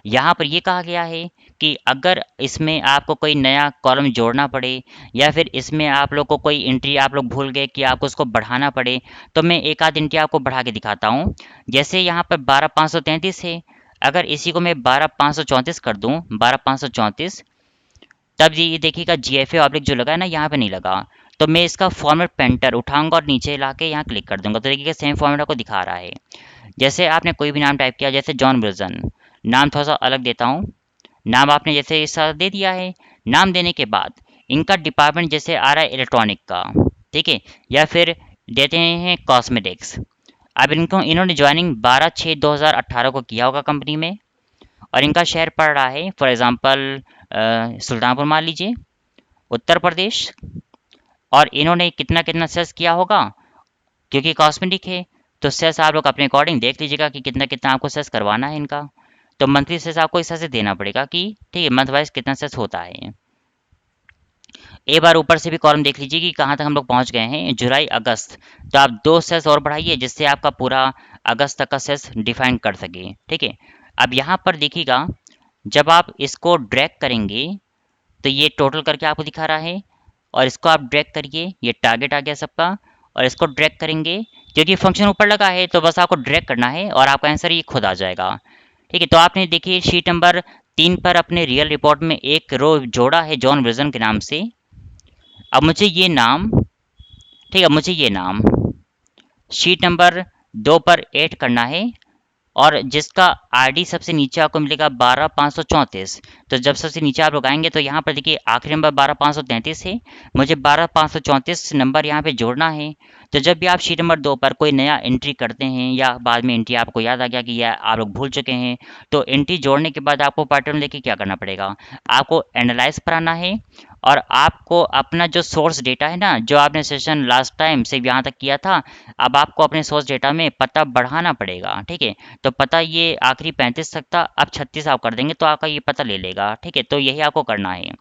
यहाँ पर ये कहा गया है कि अगर इसमें आपको कोई नया कॉलम जोड़ना पड़े या फिर इसमें आप लोग को कोई एंट्री आप लोग भूल गए कि आपको उसको बढ़ाना पड़े, तो मैं एक आध एंट्री आपको बढ़ा के दिखाता हूँ। जैसे यहाँ पर 12,533 है, अगर इसी को मैं 12,534 कर दूँ, 12,534, तब ये देखिएगा GFA ऑब्लिक जो लगा है ना यहाँ पे नहीं लगा। तो मैं इसका फॉर्मेट पेंटर उठाऊंगा और नीचे ला के यहाँ क्लिक कर दूंगा, तो देखिए सेम फॉर्मेट आपको दिखा रहा है। जैसे आपने कोई भी नाम टाइप किया, जैसे जॉन विल्सन, नाम थोड़ा सा अलग देता हूँ। नाम आपने जैसे इस तरह दे दिया है। नाम देने के बाद इनका डिपार्टमेंट जैसे आ रहा है इलेक्ट्रॉनिक का, ठीक है, या फिर देते हैं कॉस्मेटिक्स। अब इनको इन्होंने ज्वाइनिंग 12/6/2018 को किया होगा कंपनी में, और इनका शहर पड़ रहा है फॉर एग्जांपल सुल्तानपुर मान लीजिए, उत्तर प्रदेश। और इन्होंने कितना कितना सेल्स किया होगा, क्योंकि कॉस्मेटिक है तो सेल्स आप लोग अपने अकॉर्डिंग देख लीजिएगा कि कितना कितना आपको सेल्स करवाना है इनका। तो मंथली सेल्स आपको इस तरह से देना पड़ेगा कि ठीक है मंथ वाइज कितना सेल्स होता है। एक बार ऊपर से भी कॉलम देख लीजिए कि कहाँ तक हम लोग पहुँच गए हैं, जुलाई अगस्त। तो आप 2 सेल्स और बढ़ाइए जिससे आपका पूरा अगस्त तक का सेल्स डिफाइन कर सके, ठीक है। अब यहाँ पर देखिएगा, जब आप इसको ड्रैग करेंगे तो ये टोटल करके आपको दिखा रहा है, और इसको आप ड्रैग करिए, ये टारगेट आ गया सबका, और इसको ड्रैग करेंगे क्योंकि फंक्शन ऊपर लगा है तो बस आपको ड्रैग करना है और आपका आंसर ये खुद आ जाएगा, ठीक है। तो आपने देखिए शीट नंबर 3 पर अपने रियल रिपोर्ट में एक रो जोड़ा है जॉन विल्सन के नाम से। अब मुझे ये नाम, ठीक है, मुझे ये नाम शीट नंबर 2 पर ऐड करना है, और जिसका आईडी सबसे नीचे आपको मिलेगा 12,534। तो जब सबसे नीचे आप लोग आएंगे तो यहाँ पर देखिए आखिरी नंबर 12,533 है, मुझे 12,534 नंबर यहाँ पे जोड़ना है। तो जब भी आप शीट नंबर 2 पर कोई नया एंट्री करते हैं या बाद में एंट्री आपको याद आ गया कि यह आप लोग भूल चुके हैं, तो एंट्री जोड़ने के बाद आपको पैटर्न लेके क्या करना पड़ेगा, आपको एनालाइज पर आना है, और आपको अपना जो सोर्स डेटा है ना, जो आपने सेशन लास्ट टाइम से यहाँ तक किया था, अब आपको अपने सोर्स डेटा में पता बढ़ाना पड़ेगा, ठीक है। तो पता ये आखिरी 35 तक था, अब 36 आप कर देंगे तो आपका ये पता ले लेगा, ठीक है। तो यही आपको करना है।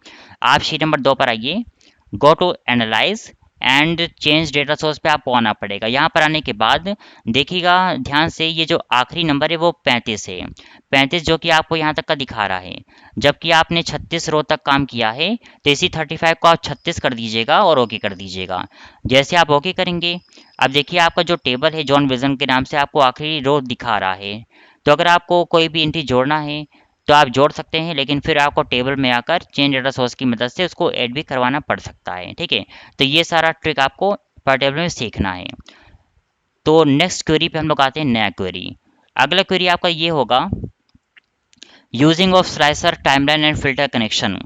आप शीट नंबर 2 पर आइए, go to analyse and change data source पे आपको आना पड़ेगा। यहाँ पर आने के बाद देखिएगा ध्यान से, ये जो आखिरी नंबर है वो 35 है, 35 जो कि आपको यहाँ तक का दिखा रहा है, जबकि आपने 36 रो तक काम किया है। तो इसी 35 को आप 36 कर दीजिएगा और ओके कर दीजिएगा। जैसे आप ओके करेंगे, अब देखिए आपका जो टेबल है जॉन विजन के नाम से आपको आखिरी रो दिखा रहा है। तो अगर आपको कोई भी एंट्री जोड़ना है तो आप जोड़ सकते हैं, लेकिन फिर आपको टेबल में आकर चेंज डेटा सोर्स की मदद से उसको ऐड भी करवाना पड़ सकता है, ठीक है। तो ये सारा ट्रिक आपको पर टेबल में सीखना है। तो नेक्स्ट क्वेरी पे हम लोग आते हैं, नया क्वेरी। अगला क्वेरी आपका ये होगा, using of slicer timeline and filter connection.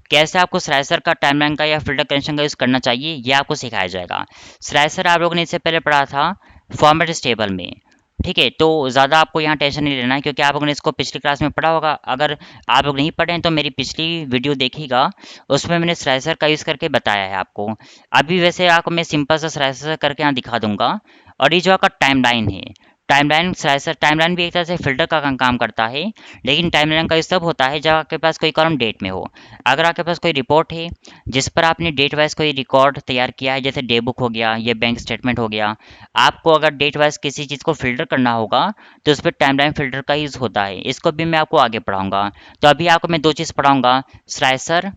कैसे आपको स्लाइसर का टाइमलाइन का या फिल्टर कनेक्शन का यूज़ करना चाहिए ये आपको सिखाया जाएगा। स्लाइसर आप लोगों ने इससे पहले पढ़ा था फॉर्मेट टेबल में, ठीक है। तो ज़्यादा आपको यहाँ टेंशन नहीं लेना है क्योंकि आप लोगों ने इसको पिछली क्लास में पढ़ा होगा। अगर आप लोग नहीं पढ़े हैं तो मेरी पिछली वीडियो देखिएगा, उसमें मैंने स्लाइसर का यूज़ करके बताया है आपको। अभी वैसे आपको मैं सिंपल सा स्लाइसर करके यहाँ दिखा दूंगा। और ये जो आपका टाइमलाइन है, टाइमलाइन स्लाइसर, टाइमलाइन भी एक तरह से फिल्टर का काम करता है, लेकिन टाइमलाइन का यूज़ तब होता है जब आपके पास कोई कॉलम डेट में हो। अगर आपके पास कोई रिपोर्ट है जिस पर आपने डेट वाइज कोई रिकॉर्ड तैयार किया है, जैसे डे बुक हो गया या बैंक स्टेटमेंट हो गया, आपको अगर डेट वाइज किसी चीज़ को फिल्टर करना होगा तो उस पर टाइमलाइन फिल्टर का यूज़ होता है। इसको भी मैं आपको आगे पढ़ाऊंगा। तो अभी आपको मैं 2 चीज़ पढ़ाऊंगा, स्लाइसर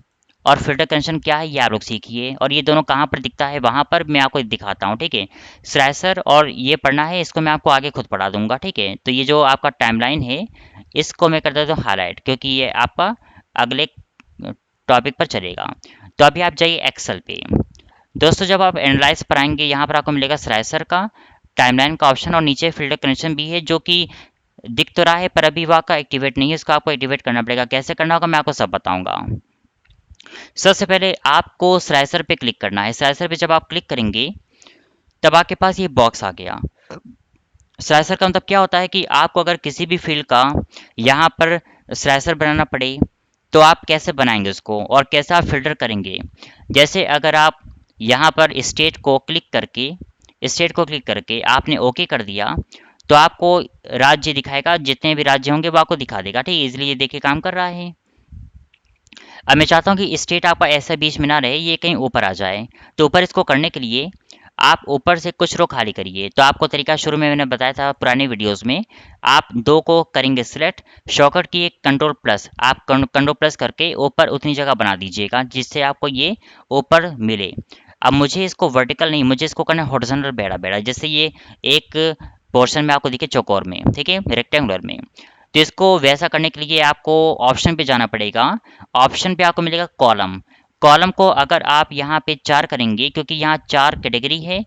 और फिल्टर कनेक्शन क्या है ये आप लोग सीखिए, और ये दोनों कहाँ पर दिखता है वहाँ पर मैं आपको दिखाता हूँ, ठीक है। स्लाइसर और ये पढ़ना है, इसको मैं आपको आगे खुद पढ़ा दूंगा, ठीक है। तो ये जो आपका टाइमलाइन है इसको मैं कर देता हूँ हाईलाइट, क्योंकि ये आपका अगले टॉपिक पर चलेगा। तो अभी आप जाइए एक्सेल पे। दोस्तों जब आप एनालाइज पर आएंगे, यहाँ पर आपको मिलेगा स्लाइसर का टाइमलाइन का ऑप्शन, और नीचे फिल्टर कनेक्शन भी है जो कि दिख तो रहा है पर अभी वहाँ का एक्टिवेट नहीं है, इसको आपको एक्टिवेट करना पड़ेगा। कैसे करना होगा मैं आपको सब बताऊंगा। सबसे पहले आपको स्लाइसर पे क्लिक करना है। स्लाइसर पे जब आप क्लिक करेंगे तब आपके पास ये बॉक्स आ गया। स्लाइसर का मतलब क्या होता है कि आपको अगर किसी भी फील्ड का यहाँ पर स्लाइसर बनाना पड़े तो आप कैसे बनाएंगे उसको और कैसे आप फिल्टर करेंगे। जैसे अगर आप यहाँ पर स्टेट को क्लिक करके आपने ओके कर दिया तो आपको राज्य दिखाएगा, जितने भी राज्य होंगे वो आपको दिखा देगा, ठीक है। इसलिए ये देखिए काम कर रहा है। अब मैं चाहता हूँ कि स्टेट आपका ऐसा बीच में ना रहे, ये कहीं ऊपर आ जाए। तो ऊपर इसको करने के लिए आप ऊपर से कुछ रो खाली करिए। तो आपको तरीका शुरू में मैंने बताया था पुराने वीडियोस में, आप 2 को करेंगे सिलेक्ट, शॉर्टकट की एक कंट्रोल प्लस, आप कंट्रोल प्लस करके ऊपर उतनी जगह बना दीजिएगा जिससे आपको ये ऊपर मिले। अब मुझे इसको वर्टिकल नहीं, मुझे इसको करना है हॉरिजॉन्टल बेड़ा बेड़ा, जिससे ये एक पोर्शन में आपको दिखे चौकोर में, ठीक है, रेक्टेंगुलर में। तो इसको वैसा करने के लिए आपको ऑप्शन पे जाना पड़ेगा। ऑप्शन पे आपको मिलेगा कॉलम। कॉलम को अगर आप यहाँ पे 4 करेंगे, क्योंकि यहाँ 4 कैटेगरी है,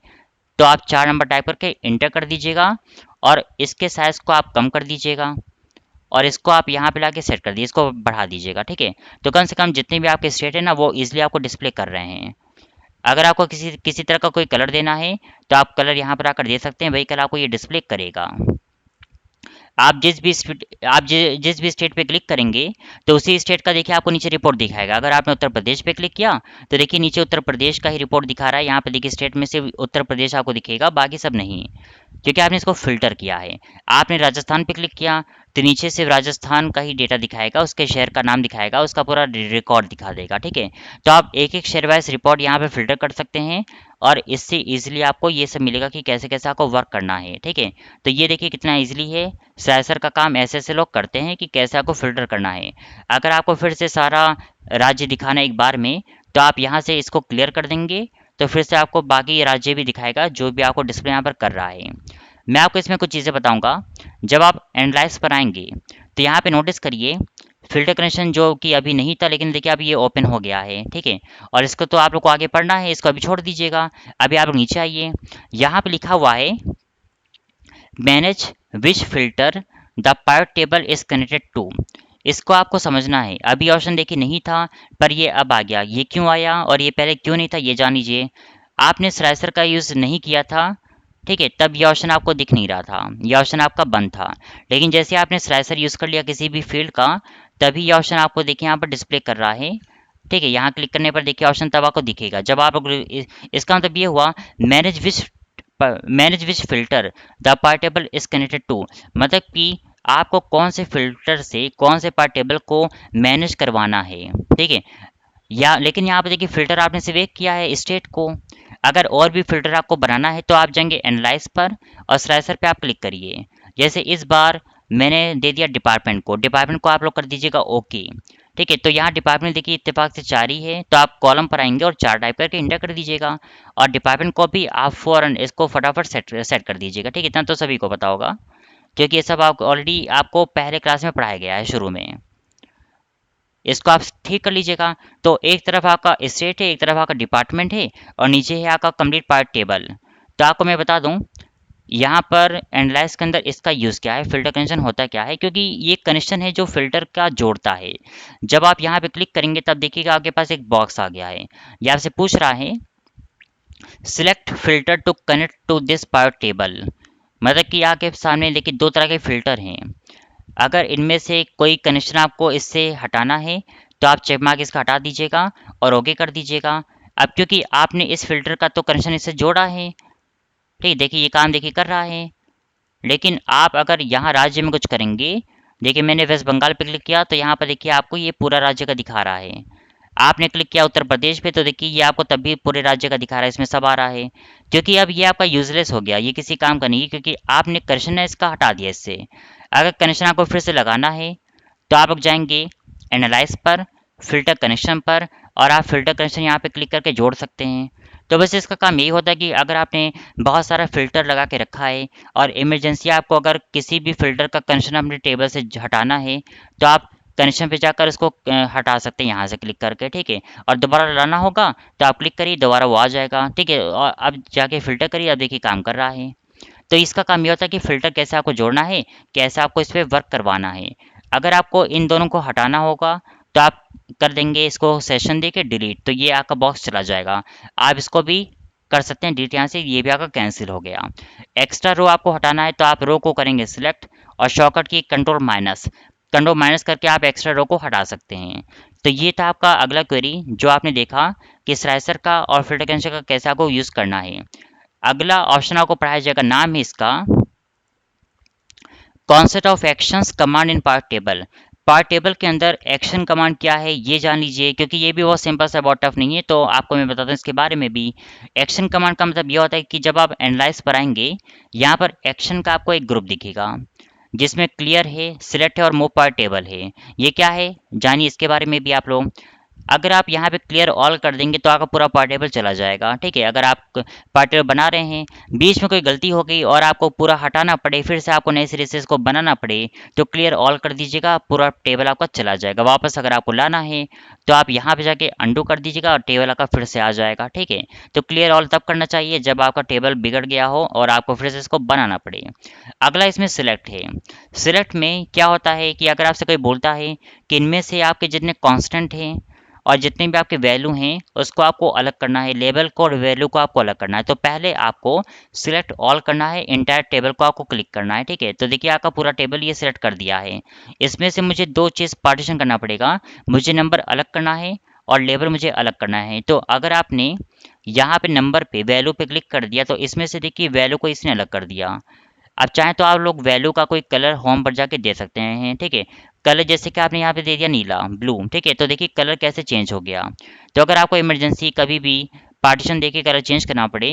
तो आप 4 नंबर टाइप करके इंटर कर दीजिएगा और इसके साइज़ को आप कम कर दीजिएगा और इसको आप यहाँ पे लाके सेट कर दिए, इसको बढ़ा दीजिएगा, ठीक है। तो कम से कम जितने भी आपके स्टेट है ना, वो ईजिली आपको डिस्प्ले कर रहे हैं। अगर आपको किसी किसी तरह का कोई कलर देना है तो आप कलर यहाँ पर आकर दे सकते हैं, वही कलर आपको ये डिस्प्ले करेगा। आप जिस भी स्टेट पे क्लिक करेंगे तो उसी स्टेट का देखिए आपको नीचे रिपोर्ट दिखाएगा। अगर आपने उत्तर प्रदेश पे क्लिक किया तो देखिए नीचे उत्तर प्रदेश का ही रिपोर्ट दिखा रहा है। यहाँ पे देखिए स्टेट में से उत्तर प्रदेश आपको दिखेगा, बाकी सब नहीं, क्योंकि आपने इसको फिल्टर किया है। आपने राजस्थान पे क्लिक किया तो नीचे से राजस्थान का ही डेटा दिखाएगा, उसके शहर का नाम दिखाएगा, उसका पूरा रिकॉर्ड दिखा देगा, ठीक है। तो आप एक एक शहर वाइज रिपोर्ट यहाँ पे फिल्टर कर सकते हैं और इससे ईजिली आपको ये सब मिलेगा कि कैसे कैसे आपको वर्क करना है, ठीक है। तो ये देखिए कितना ईजिली है। स्लाइसर का काम ऐसे ऐसे लोग करते हैं कि कैसे आपको फ़िल्टर करना है। अगर आपको फिर से सारा राज्य दिखाना है एक बार में, तो आप यहाँ से इसको क्लियर कर देंगे तो फिर से आपको बाकी राज्य भी दिखाएगा जो भी आपको डिस्प्ले यहाँ पर कर रहा है। मैं आपको इसमें कुछ चीज़ें बताऊँगा। जब आप एनालाइज पर आएँगे तो यहाँ पे नोटिस करिए फ़िल्टर कनेक्शन जो कि अभी नहीं था, लेकिन देखिए अभी ये ओपन हो गया है, ठीक है। और इसको तो आप लोग को आगे पढ़ना है, इसको अभी छोड़ दीजिएगा। अभी आप लोग नीचे आइए, यहाँ पे लिखा हुआ है manage which filter the pivot table is connected to. इसको आपको समझना है। अभी ऑप्शन देखिए नहीं था, पर ये अब आ गया। ये क्यों आया और ये पहले क्यों नहीं था, ये जान लीजिए। आपने स्लाइसर का यूज़ नहीं किया था, ठीक है, तब ये ऑप्शन आपको दिख नहीं रहा था, ये ऑप्शन आपका बंद था। लेकिन जैसे आपने स्लाइसर यूज़ कर लिया किसी भी फील्ड का, तभी ये ऑप्शन आपको देखिए यहाँ पर डिस्प्ले कर रहा है, ठीक है। यहाँ क्लिक करने पर देखिए ऑप्शन तब आपको दिखेगा। जब आप इसका मतलब ये हुआ manage which filter the part table is connected to, मतलब कि आपको कौन से फिल्टर से कौन से पार्ट टेबल को मैनेज करवाना है, ठीक है। या लेकिन यहाँ पे देखिए फ़िल्टर आपने सिर्फ एक किया है स्टेट को। अगर और भी फ़िल्टर आपको बनाना है तो आप जाएंगे एनालाइज पर और स्लाइसर पे आप क्लिक करिए। जैसे इस बार मैंने दे दिया डिपार्टमेंट को आप लोग कर दीजिएगा ओके, ठीक है। तो यहाँ डिपार्टमेंट देखिए इत्तेफाक से 4 ही है, तो आप कॉलम पर आएंगे और 4 टाइप करके इंटर कर दीजिएगा और डिपार्टमेंट को भी आप फ़ौरन इसको फटाफट सेट कर दीजिएगा, ठीक है। इतना तो सभी को पता होगा, क्योंकि ये सब आप ऑलरेडी आपको पहले क्लास में पढ़ाया गया है शुरू में। इसको आप ठीक कर लीजिएगा। तो एक तरफ आपका स्टेट है, एक तरफ आपका डिपार्टमेंट है और नीचे है आपका कंप्लीट पार्ट टेबल। तो आपको मैं बता दूं यहाँ पर एनालाइज के अंदर इसका यूज़ क्या है, फिल्टर कनेक्शन होता क्या है, क्योंकि ये कनेक्शन है जो फिल्टर का जोड़ता है। जब आप यहाँ पे क्लिक करेंगे तब देखिएगा आपके पास एक बॉक्स आ गया है। ये आपसे पूछ रहा है select filter to connect to this part table, मतलब कि आपके सामने देखिए 2 तरह के फिल्टर हैं। अगर इनमें से कोई कनेक्शन आपको इससे हटाना है तो आप चेक मार्क इसका हटा दीजिएगा और ओके कर दीजिएगा। अब क्योंकि आपने इस फिल्टर का तो कनेक्शन इससे जोड़ा है, ठीक, देखिए ये काम देखिए कर रहा है। लेकिन आप अगर यहाँ राज्य में कुछ करेंगे, देखिए मैंने वेस्ट बंगाल पे क्लिक किया तो यहाँ पर देखिए आपको ये पूरा राज्य का दिखा रहा है। आपने क्लिक किया उत्तर प्रदेश पे तो देखिए ये आपको तब भी पूरे राज्य का दिखा रहा है, इसमें सब आ रहा है। क्योंकि अब ये आपका यूजलेस हो गया, ये किसी काम का नहीं है, क्योंकि आपने कनेक्शन इसका हटा दिया इससे। अगर कनेक्शन आपको फिर से लगाना है तो आप लोग जाएंगे एनालाइज पर, फिल्टर कनेक्शन पर, और आप फिल्टर कनेक्शन यहाँ पे क्लिक करके जोड़ सकते हैं। तो बस इसका काम यही होता है कि अगर आपने बहुत सारा फ़िल्टर लगा के रखा है और इमरजेंसी आपको अगर किसी भी फ़िल्टर का कनेक्शन अपने टेबल से हटाना है तो आप कनेक्शन पे जाकर इसको हटा सकते हैं यहाँ से क्लिक करके, ठीक है। और दोबारा लाना होगा तो आप क्लिक करिए, दोबारा वो आ जाएगा, ठीक है। और अब जाके फ़िल्टर करिए, अब देखिए काम कर रहा है। तो इसका काम ये होता है कि फ़िल्टर कैसे आपको जोड़ना है, कैसे आपको इस पर वर्क करवाना है। अगर आपको इन दोनों को हटाना होगा तो आप कर देंगे इसको सेशन दे के डिलीट, तो ये आपका बॉक्स चला जाएगा। आप इसको भी कर सकते हैं डिलीट, यहाँ से ये भी आपका कैंसिल हो गया। एक्स्ट्रा रो आपको हटाना है तो आप रो को करेंगे सिलेक्ट और शॉर्टकट की कंट्रोल माइनस करके आप एक्स्ट्रा रो को हटा सकते हैं। तो ये था आपका अगला क्वेरी जो आपने देखा कि स्लाइसर का और फिल्टर कैंसिल का कैसे आपको यूज़ करना है। अगला ऑप्शन आपको पढ़ाया जाएगा, नाम है इसका concept of actions command in part table. Part table के अंदर एक्शन कमांड क्या है ये जान लीजिए, क्योंकि ये भी बहुत सिंपल सा, बहुत टफ नहीं है, तो आपको मैं बताता हूँ इसके बारे में भी। एक्शन कमांड का मतलब ये होता है कि जब आप एनालाइज पर आएंगे यहाँ पर एक्शन का आपको एक ग्रुप दिखेगा जिसमें क्लियर है, सिलेक्ट है और मूव पार्ट टेबल है। ये क्या है जानिए इसके बारे में भी आप लोग। अगर आप यहाँ पे क्लियर ऑल कर देंगे तो आपका पूरा पार्ट टेबल चला जाएगा। ठीक है, अगर आप पार्ट टेबल बना रहे हैं, बीच में कोई गलती हो गई और आपको पूरा हटाना पड़े, फिर से आपको नए सिरे से इसको बनाना पड़े, तो क्लियर ऑल कर दीजिएगा, पूरा टेबल आपका चला जाएगा। वापस अगर आपको लाना है तो आप यहाँ पे जाके अंडू कर दीजिएगा और टेबल आपका फिर से आ जाएगा। ठीक है, तो क्लियर ऑल तब करना चाहिए जब आपका टेबल बिगड़ गया हो और आपको फिर से इसको बनाना पड़े। अगला इसमें सिलेक्ट है। सिलेक्ट में क्या होता है कि अगर आपसे कोई बोलता है कि इनमें से आपके जितने कांस्टेंट हैं और जितने भी आपके वैल्यू हैं उसको आपको अलग करना है, लेबल को और वैल्यू को आपको अलग करना है, तो पहले आपको सिलेक्ट ऑल करना है, इंटायर टेबल को आपको क्लिक करना है। ठीक है, तो देखिए आपका पूरा टेबल ये सिलेक्ट कर दिया है। इसमें से मुझे दो चीज़ पार्टीशन करना पड़ेगा, मुझे नंबर अलग करना है और लेबल मुझे अलग करना है। तो अगर आपने यहाँ पे नंबर पे वैल्यू पे क्लिक कर दिया तो इसमें से देखिए वैल्यू को इसने अलग कर दिया। अब चाहें तो आप लोग वैल्यू का कोई कलर होम पर जाके दे सकते हैं। ठीक है, कलर जैसे कि आपने यहाँ पे दे दिया नीला, ब्लू। ठीक है, तो देखिए कलर कैसे चेंज हो गया। तो अगर आपको इमरजेंसी कभी भी पार्टीशन देके कलर चेंज करना पड़े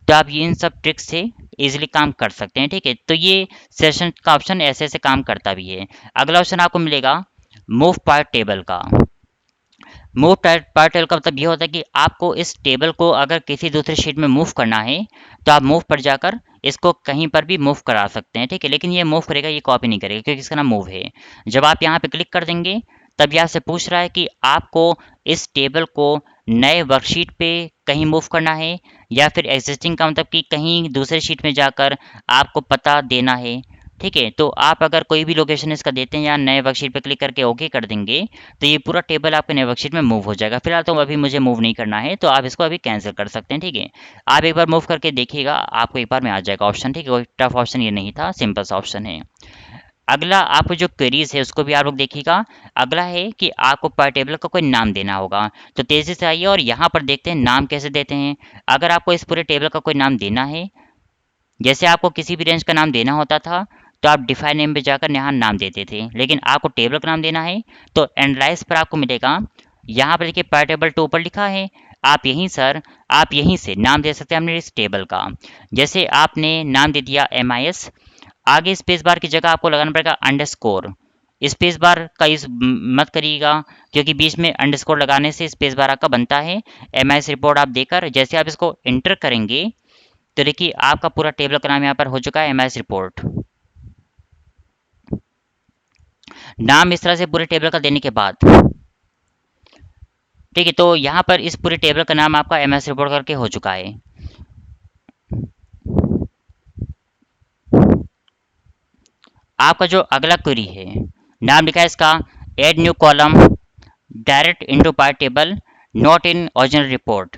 तो आप ये इन सब ट्रिक्स से इजीली काम कर सकते हैं। ठीक है, तो ये सेशन का ऑप्शन ऐसे ऐसे काम करता भी है। अगला ऑप्शन आपको मिलेगा मूव पार्ट टेबल का। मूव पार्ट टेबल का मतलब ये होता है कि आपको इस टेबल को अगर किसी दूसरे शीट में मूव करना है तो आप मूव पर जाकर इसको कहीं पर भी मूव करा सकते हैं। ठीक है, लेकिन ये मूव करेगा, ये कॉपी नहीं करेगा क्योंकि इसका नाम मूव है। जब आप यहाँ पे क्लिक कर देंगे तब यहाँ से पूछ रहा है कि आपको इस टेबल को नए वर्कशीट पे कहीं मूव करना है या फिर एग्जिस्टिंग का मतलब कि कहीं दूसरे शीट में जाकर आपको पता देना है। ठीक है, तो आप अगर कोई भी लोकेशन इसका देते हैं या नए वर्कशीट पे क्लिक करके ओके कर देंगे तो ये पूरा टेबल आपके नए वर्कशीट में मूव हो जाएगा। फिलहाल तो अभी मुझे मूव नहीं करना है तो आप इसको अभी कैंसिल कर सकते हैं। ठीक है, आप एक बार मूव करके देखिएगा, आपको एक बार में आ जाएगा ऑप्शन। ठीक है, कोई टफ ऑप्शन ये नहीं था, सिंपल सा ऑप्शन है। अगला आपको जो क्वेरीज है उसको भी आप लोग देखिएगा। अगला है कि आपको पर टेबल का कोई नाम देना होगा, तो तेज़ी से आइए और यहाँ पर देखते हैं नाम कैसे देते हैं। अगर आपको इस पूरे टेबल का कोई नाम देना है, जैसे आपको किसी भी रेंज का नाम देना होता था तो आप डिफाइन नेम पे जाकर यहाँ नाम देते थे, लेकिन आपको टेबल का नाम देना है तो एनालाइज पर आपको मिलेगा। यहाँ पर देखिए पर टेबल टू पर लिखा है, आप यहीं से नाम दे सकते हैं अपने इस टेबल का। जैसे आपने नाम दे दिया MIS, आगे स्पेस बार की जगह आपको लगाना पड़ेगा अंडरस्कोर। स्पेस बार का यूज मत करिएगा क्योंकि बीच में अंडरस्कोर लगाने से स्पेस बार आपका बनता है। MIS रिपोर्ट आप देकर जैसे आप इसको इंटर करेंगे तो देखिए आपका पूरा टेबल का नाम यहाँ पर हो चुका है MIS रिपोर्ट। नाम इस तरह से पूरे टेबल का देने के बाद, ठीक है, तो यहाँ पर इस पूरे टेबल का नाम आपका MIS रिपोर्ट करके हो चुका है। आपका जो अगला क्वेरी है, नाम लिखा है इसका add new column direct into part table not in original report.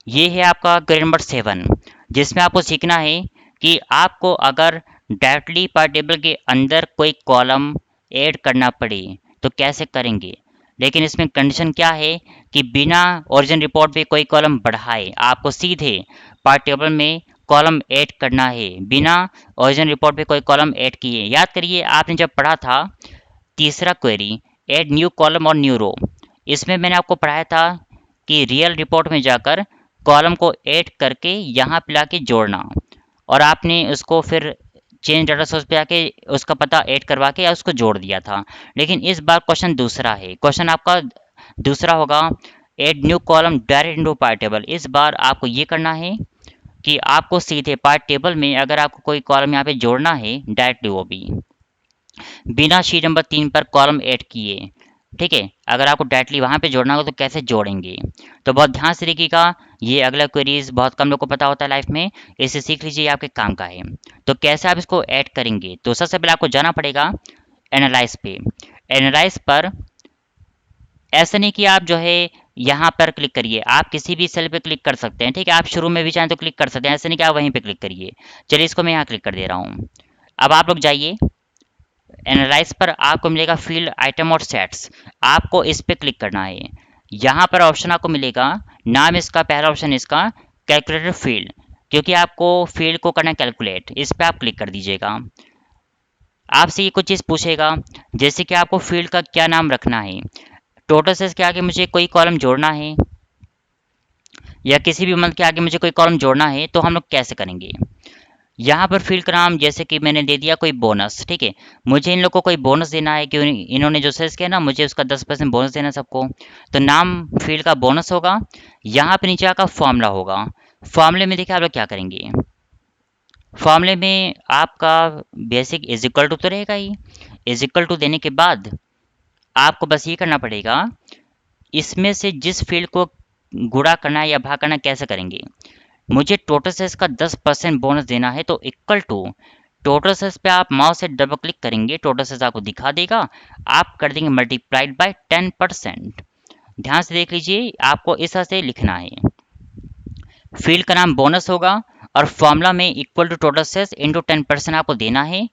ये है आपका क्वेरी नंबर 7, जिसमें आपको सीखना है कि आपको अगर डायरेक्टली पार्ट टेबल के अंदर कोई कॉलम ऐड करना पड़े तो कैसे करेंगे। लेकिन इसमें कंडीशन क्या है कि बिना ओरिजिन रिपोर्ट पे कोई कॉलम बढ़ाए आपको सीधे पार्ट टेबल में कॉलम ऐड करना है, बिना ओरिजिन रिपोर्ट पे कोई कॉलम ऐड किए। याद करिए आपने जब पढ़ा था तीसरा क्वेरी ऐड न्यू कॉलम और न्यू रो, इसमें मैंने आपको पढ़ाया था कि रियल रिपोर्ट में जाकर कॉलम को ऐड करके यहाँ पे लाके जोड़ना और आपने उसको फिर चेंज डाटा सोर्स पे आके उसका पता ऐड करवा के या उसको जोड़ दिया था। लेकिन इस बार क्वेश्चन दूसरा है, क्वेश्चन आपका दूसरा होगा add new column direct into part table. इस बार आपको ये करना है कि आपको सीधे पार्ट टेबल में अगर आपको कोई कॉलम यहाँ पे जोड़ना है डायरेक्टली, वो भी बिना शीट नंबर 3 पर कॉलम ऐड किए। ठीक है, अगर आपको डायरेक्टली वहाँ पे जोड़ना हो तो कैसे जोड़ेंगे, तो बहुत ध्यान से देखिएगा। ये अगला क्वेरीज बहुत कम लोग को पता होता है लाइफ में, इसे सीख लीजिए, आपके काम का है। तो कैसे आप इसको ऐड करेंगे, तो सबसे पहले आपको जाना पड़ेगा एनालाइज पे। एनालाइज पर ऐसा नहीं कि आप जो है यहाँ पर क्लिक करिए, आप किसी भी सेल पे क्लिक कर सकते हैं। ठीक है, आप शुरू में भी चाहें तो क्लिक कर सकते हैं, ऐसा नहीं कि आप वहीं पे क्लिक करिए। चलिए इसको मैं यहाँ क्लिक कर दे रहा हूँ। अब आप लोग जाइए एनालाइज पर, आपको मिलेगा फील्ड आइटम और सेट्स, आपको इस पे क्लिक करना है। यहाँ पर ऑप्शन आपको मिलेगा, नाम इसका पहला ऑप्शन इसका कैलकुलेटर फील्ड, क्योंकि आपको फील्ड को करना कैलकुलेट, इस पे आप क्लिक कर दीजिएगा। आपसे ये कुछ चीज़ पूछेगा जैसे कि आपको फील्ड का क्या नाम रखना है, टोटल सेल्स के आगे मुझे कोई कॉलम जोड़ना है या किसी भी मंथ के आगे मुझे कोई कॉलम जोड़ना है, तो हम लोग कैसे करेंगे। यहाँ पर फील्ड का नाम जैसे कि मैंने दे दिया कोई बोनस, ठीक है। मुझे इन लोगों को कोई बोनस देना है कि इन्होंने जो सर्च किया ना, मुझे उसका 10% बोनस देना है सबको। तो नाम फील्ड का बोनस होगा। यहाँ पे नीचे आकर फॉर्मूला होगा। फॉर्मूले में देखिए आप लोग क्या करेंगे। फॉर्मूले में आपका बेसिक इज इक्वल टू तो रहेगा ही। इज इक्वल टू देने के बाद आपको बस ये करना पड़ेगा, इसमें से जिस फील्ड को गुणा करना है या भाग करना है, कैसे करेंगे। मुझे टोटल सेल्स का 10% बोनस देना है, तो इक्वल टू टोटल सेल्स पे आप माउस से डबल क्लिक करेंगे, टोटल सेल्स आपको दिखा देगा। आप कर देंगे मल्टीप्लाइड बाय 10%। ध्यान से देख लीजिए, आपको इस तरह से लिखना है। फील्ड का नाम बोनस होगा और फॉर्मूला में equal to total sales into 10% आपको देना है।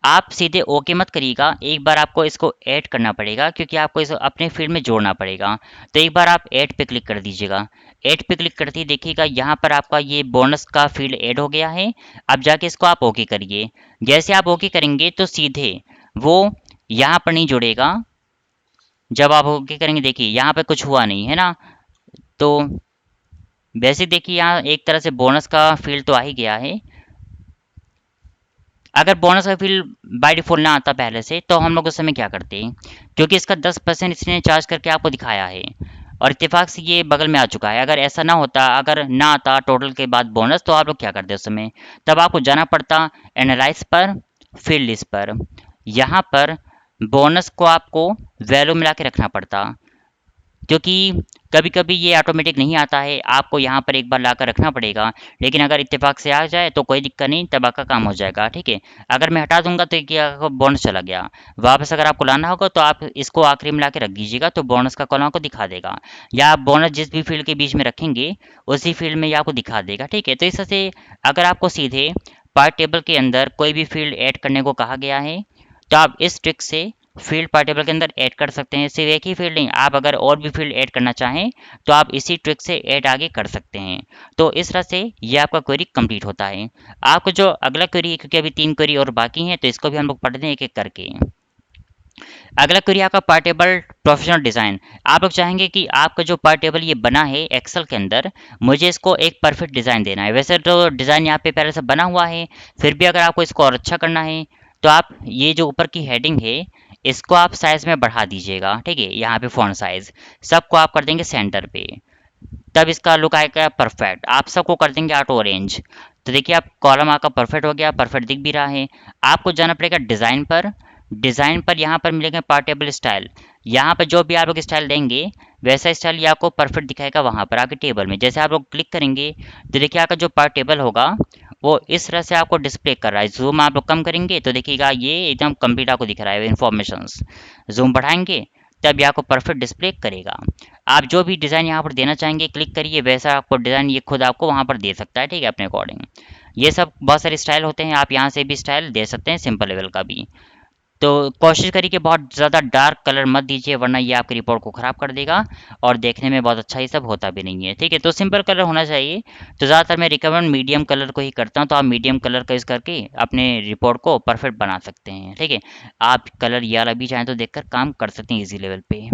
आप सीधे ओके मत करिएगा, एक बार आपको इसको ऐड करना पड़ेगा, क्योंकि आपको इसे अपने फील्ड में जोड़ना पड़ेगा। तो एक बार आप ऐड पे क्लिक कर दीजिएगा। ऐड पे क्लिक करते ही देखिएगा यहाँ पर आपका ये बोनस का फील्ड ऐड हो गया है। अब जाके इसको आप ओके करिए। जैसे आप ओके करेंगे तो सीधे वो यहाँ पर नहीं जुड़ेगा। जब आप ओके करेंगे देखिए यहाँ पे कुछ हुआ नहीं है ना। तो वैसे देखिए यहाँ एक तरह से बोनस का फील्ड तो आ ही गया है। अगर बोनस का फील्ड बाय डिफॉल्ट ना आता पहले से, तो हम लोग उस समय क्या करते हैं, क्योंकि इसका 10% इसने चार्ज करके आपको दिखाया है और इत्तेफाक से ये बगल में आ चुका है। अगर ऐसा ना होता, अगर ना आता टोटल के बाद बोनस, तो आप लोग क्या करते उस समय, तब आपको जाना पड़ता एनालाइज पर, फील्ड लिस्ट पर। यहाँ पर बोनस को आपको वैल्यू मिला के रखना पड़ता, क्योंकि कभी कभी ये ऑटोमेटिक नहीं आता है, आपको यहाँ पर एक बार ला कर रखना पड़ेगा। लेकिन अगर इत्तेफाक से आ जाए तो कोई दिक्कत नहीं, तब आपका काम हो जाएगा, ठीक है। अगर मैं हटा दूंगा तो क्या बोनस चला गया वापस। अगर आपको लाना होगा तो आप इसको आखिरी में ला के रख दीजिएगा, तो बोनस का कॉलम आपको दिखा देगा। या आप बोनस जिस भी फील्ड के बीच में रखेंगे उसी फील्ड में ये आपको दिखा देगा, ठीक है। तो इस तरह से अगर आपको सीधे पार्ट टेबल के अंदर कोई भी फील्ड ऐड करने को कहा गया है, तो आप इस ट्रिक से फील्ड पार्ट टेबल के अंदर ऐड कर सकते हैं। सिर्फ एक ही फील्ड नहीं, आप अगर और भी फील्ड ऐड करना चाहें तो आप इसी ट्रिक से ऐड आगे कर सकते हैं। तो इस तरह से ये आपका क्वेरी कंप्लीट होता है। आपको जो अगला क्वेरी है, क्योंकि अभी 3 क्वेरी और बाकी हैं, तो इसको भी हम लोग पढ़ते हैं एक एक करके। अगला क्वेरी आपका पार्ट टेबल प्रोफेशनल डिज़ाइन। आप लोग चाहेंगे कि आपका जो पार्ट टेबल ये बना है एक्सेल के अंदर, मुझे इसको एक परफेक्ट डिज़ाइन देना है। वैसे तो डिज़ाइन यहाँ पे पहले से बना हुआ है, फिर भी अगर आपको इसको और अच्छा करना है, तो आप ये जो ऊपर की हेडिंग है इसको आप साइज में बढ़ा दीजिएगा, ठीक है। यहाँ पे फॉन्ट साइज सबको आप कर देंगे सेंटर पे, तब इसका लुक आएगा परफेक्ट। आप सबको कर देंगे ऑटो अरेंज। तो देखिए आप कॉलम आपका परफेक्ट हो गया, परफेक्ट दिख भी रहा है। आपको जाना पड़ेगा डिज़ाइन पर। डिज़ाइन पर यहाँ पर मिलेंगे पार्ट टेबल स्टाइल। यहाँ पर जो भी आप लोग स्टाइल देंगे वैसा स्टाइल ये आपको परफेक्ट दिखाएगा वहाँ पर आपके टेबल में। जैसे आप लोग क्लिक करेंगे तो देखिए आपका जो पार्ट टेबल होगा वो इस तरह से आपको डिस्प्ले कर रहा है। जूम आप लोग कम करेंगे तो देखिएगा ये एकदम कंप्लीट आपको दिख रहा है इन्फॉर्मेशंस। जूम बढ़ाएंगे तब ये आपको परफेक्ट डिस्प्ले करेगा। आप जो भी डिज़ाइन यहाँ पर देना चाहेंगे क्लिक करिए, वैसा आपको डिज़ाइन ये खुद आपको वहाँ पर दे सकता है, ठीक है, अपने अकॉर्डिंग। ये सब बहुत सारे स्टाइल होते हैं, आप यहाँ से भी स्टाइल दे सकते हैं, सिंपल लेवल का भी। तो कोशिश करिए कि बहुत ज़्यादा डार्क कलर मत दीजिए, वरना ये आपकी रिपोर्ट को ख़राब कर देगा और देखने में बहुत अच्छा ये सब होता भी नहीं है, ठीक है। तो सिंपल कलर होना चाहिए। तो ज़्यादातर मैं रिकमेंड मीडियम कलर को ही करता हूँ, तो आप मीडियम कलर का यूज़ करके अपने रिपोर्ट को परफेक्ट बना सकते हैं, ठीक है। आप कलर ये वाला भी चाहें तो देखकर काम कर सकते हैं ईजी लेवल पे।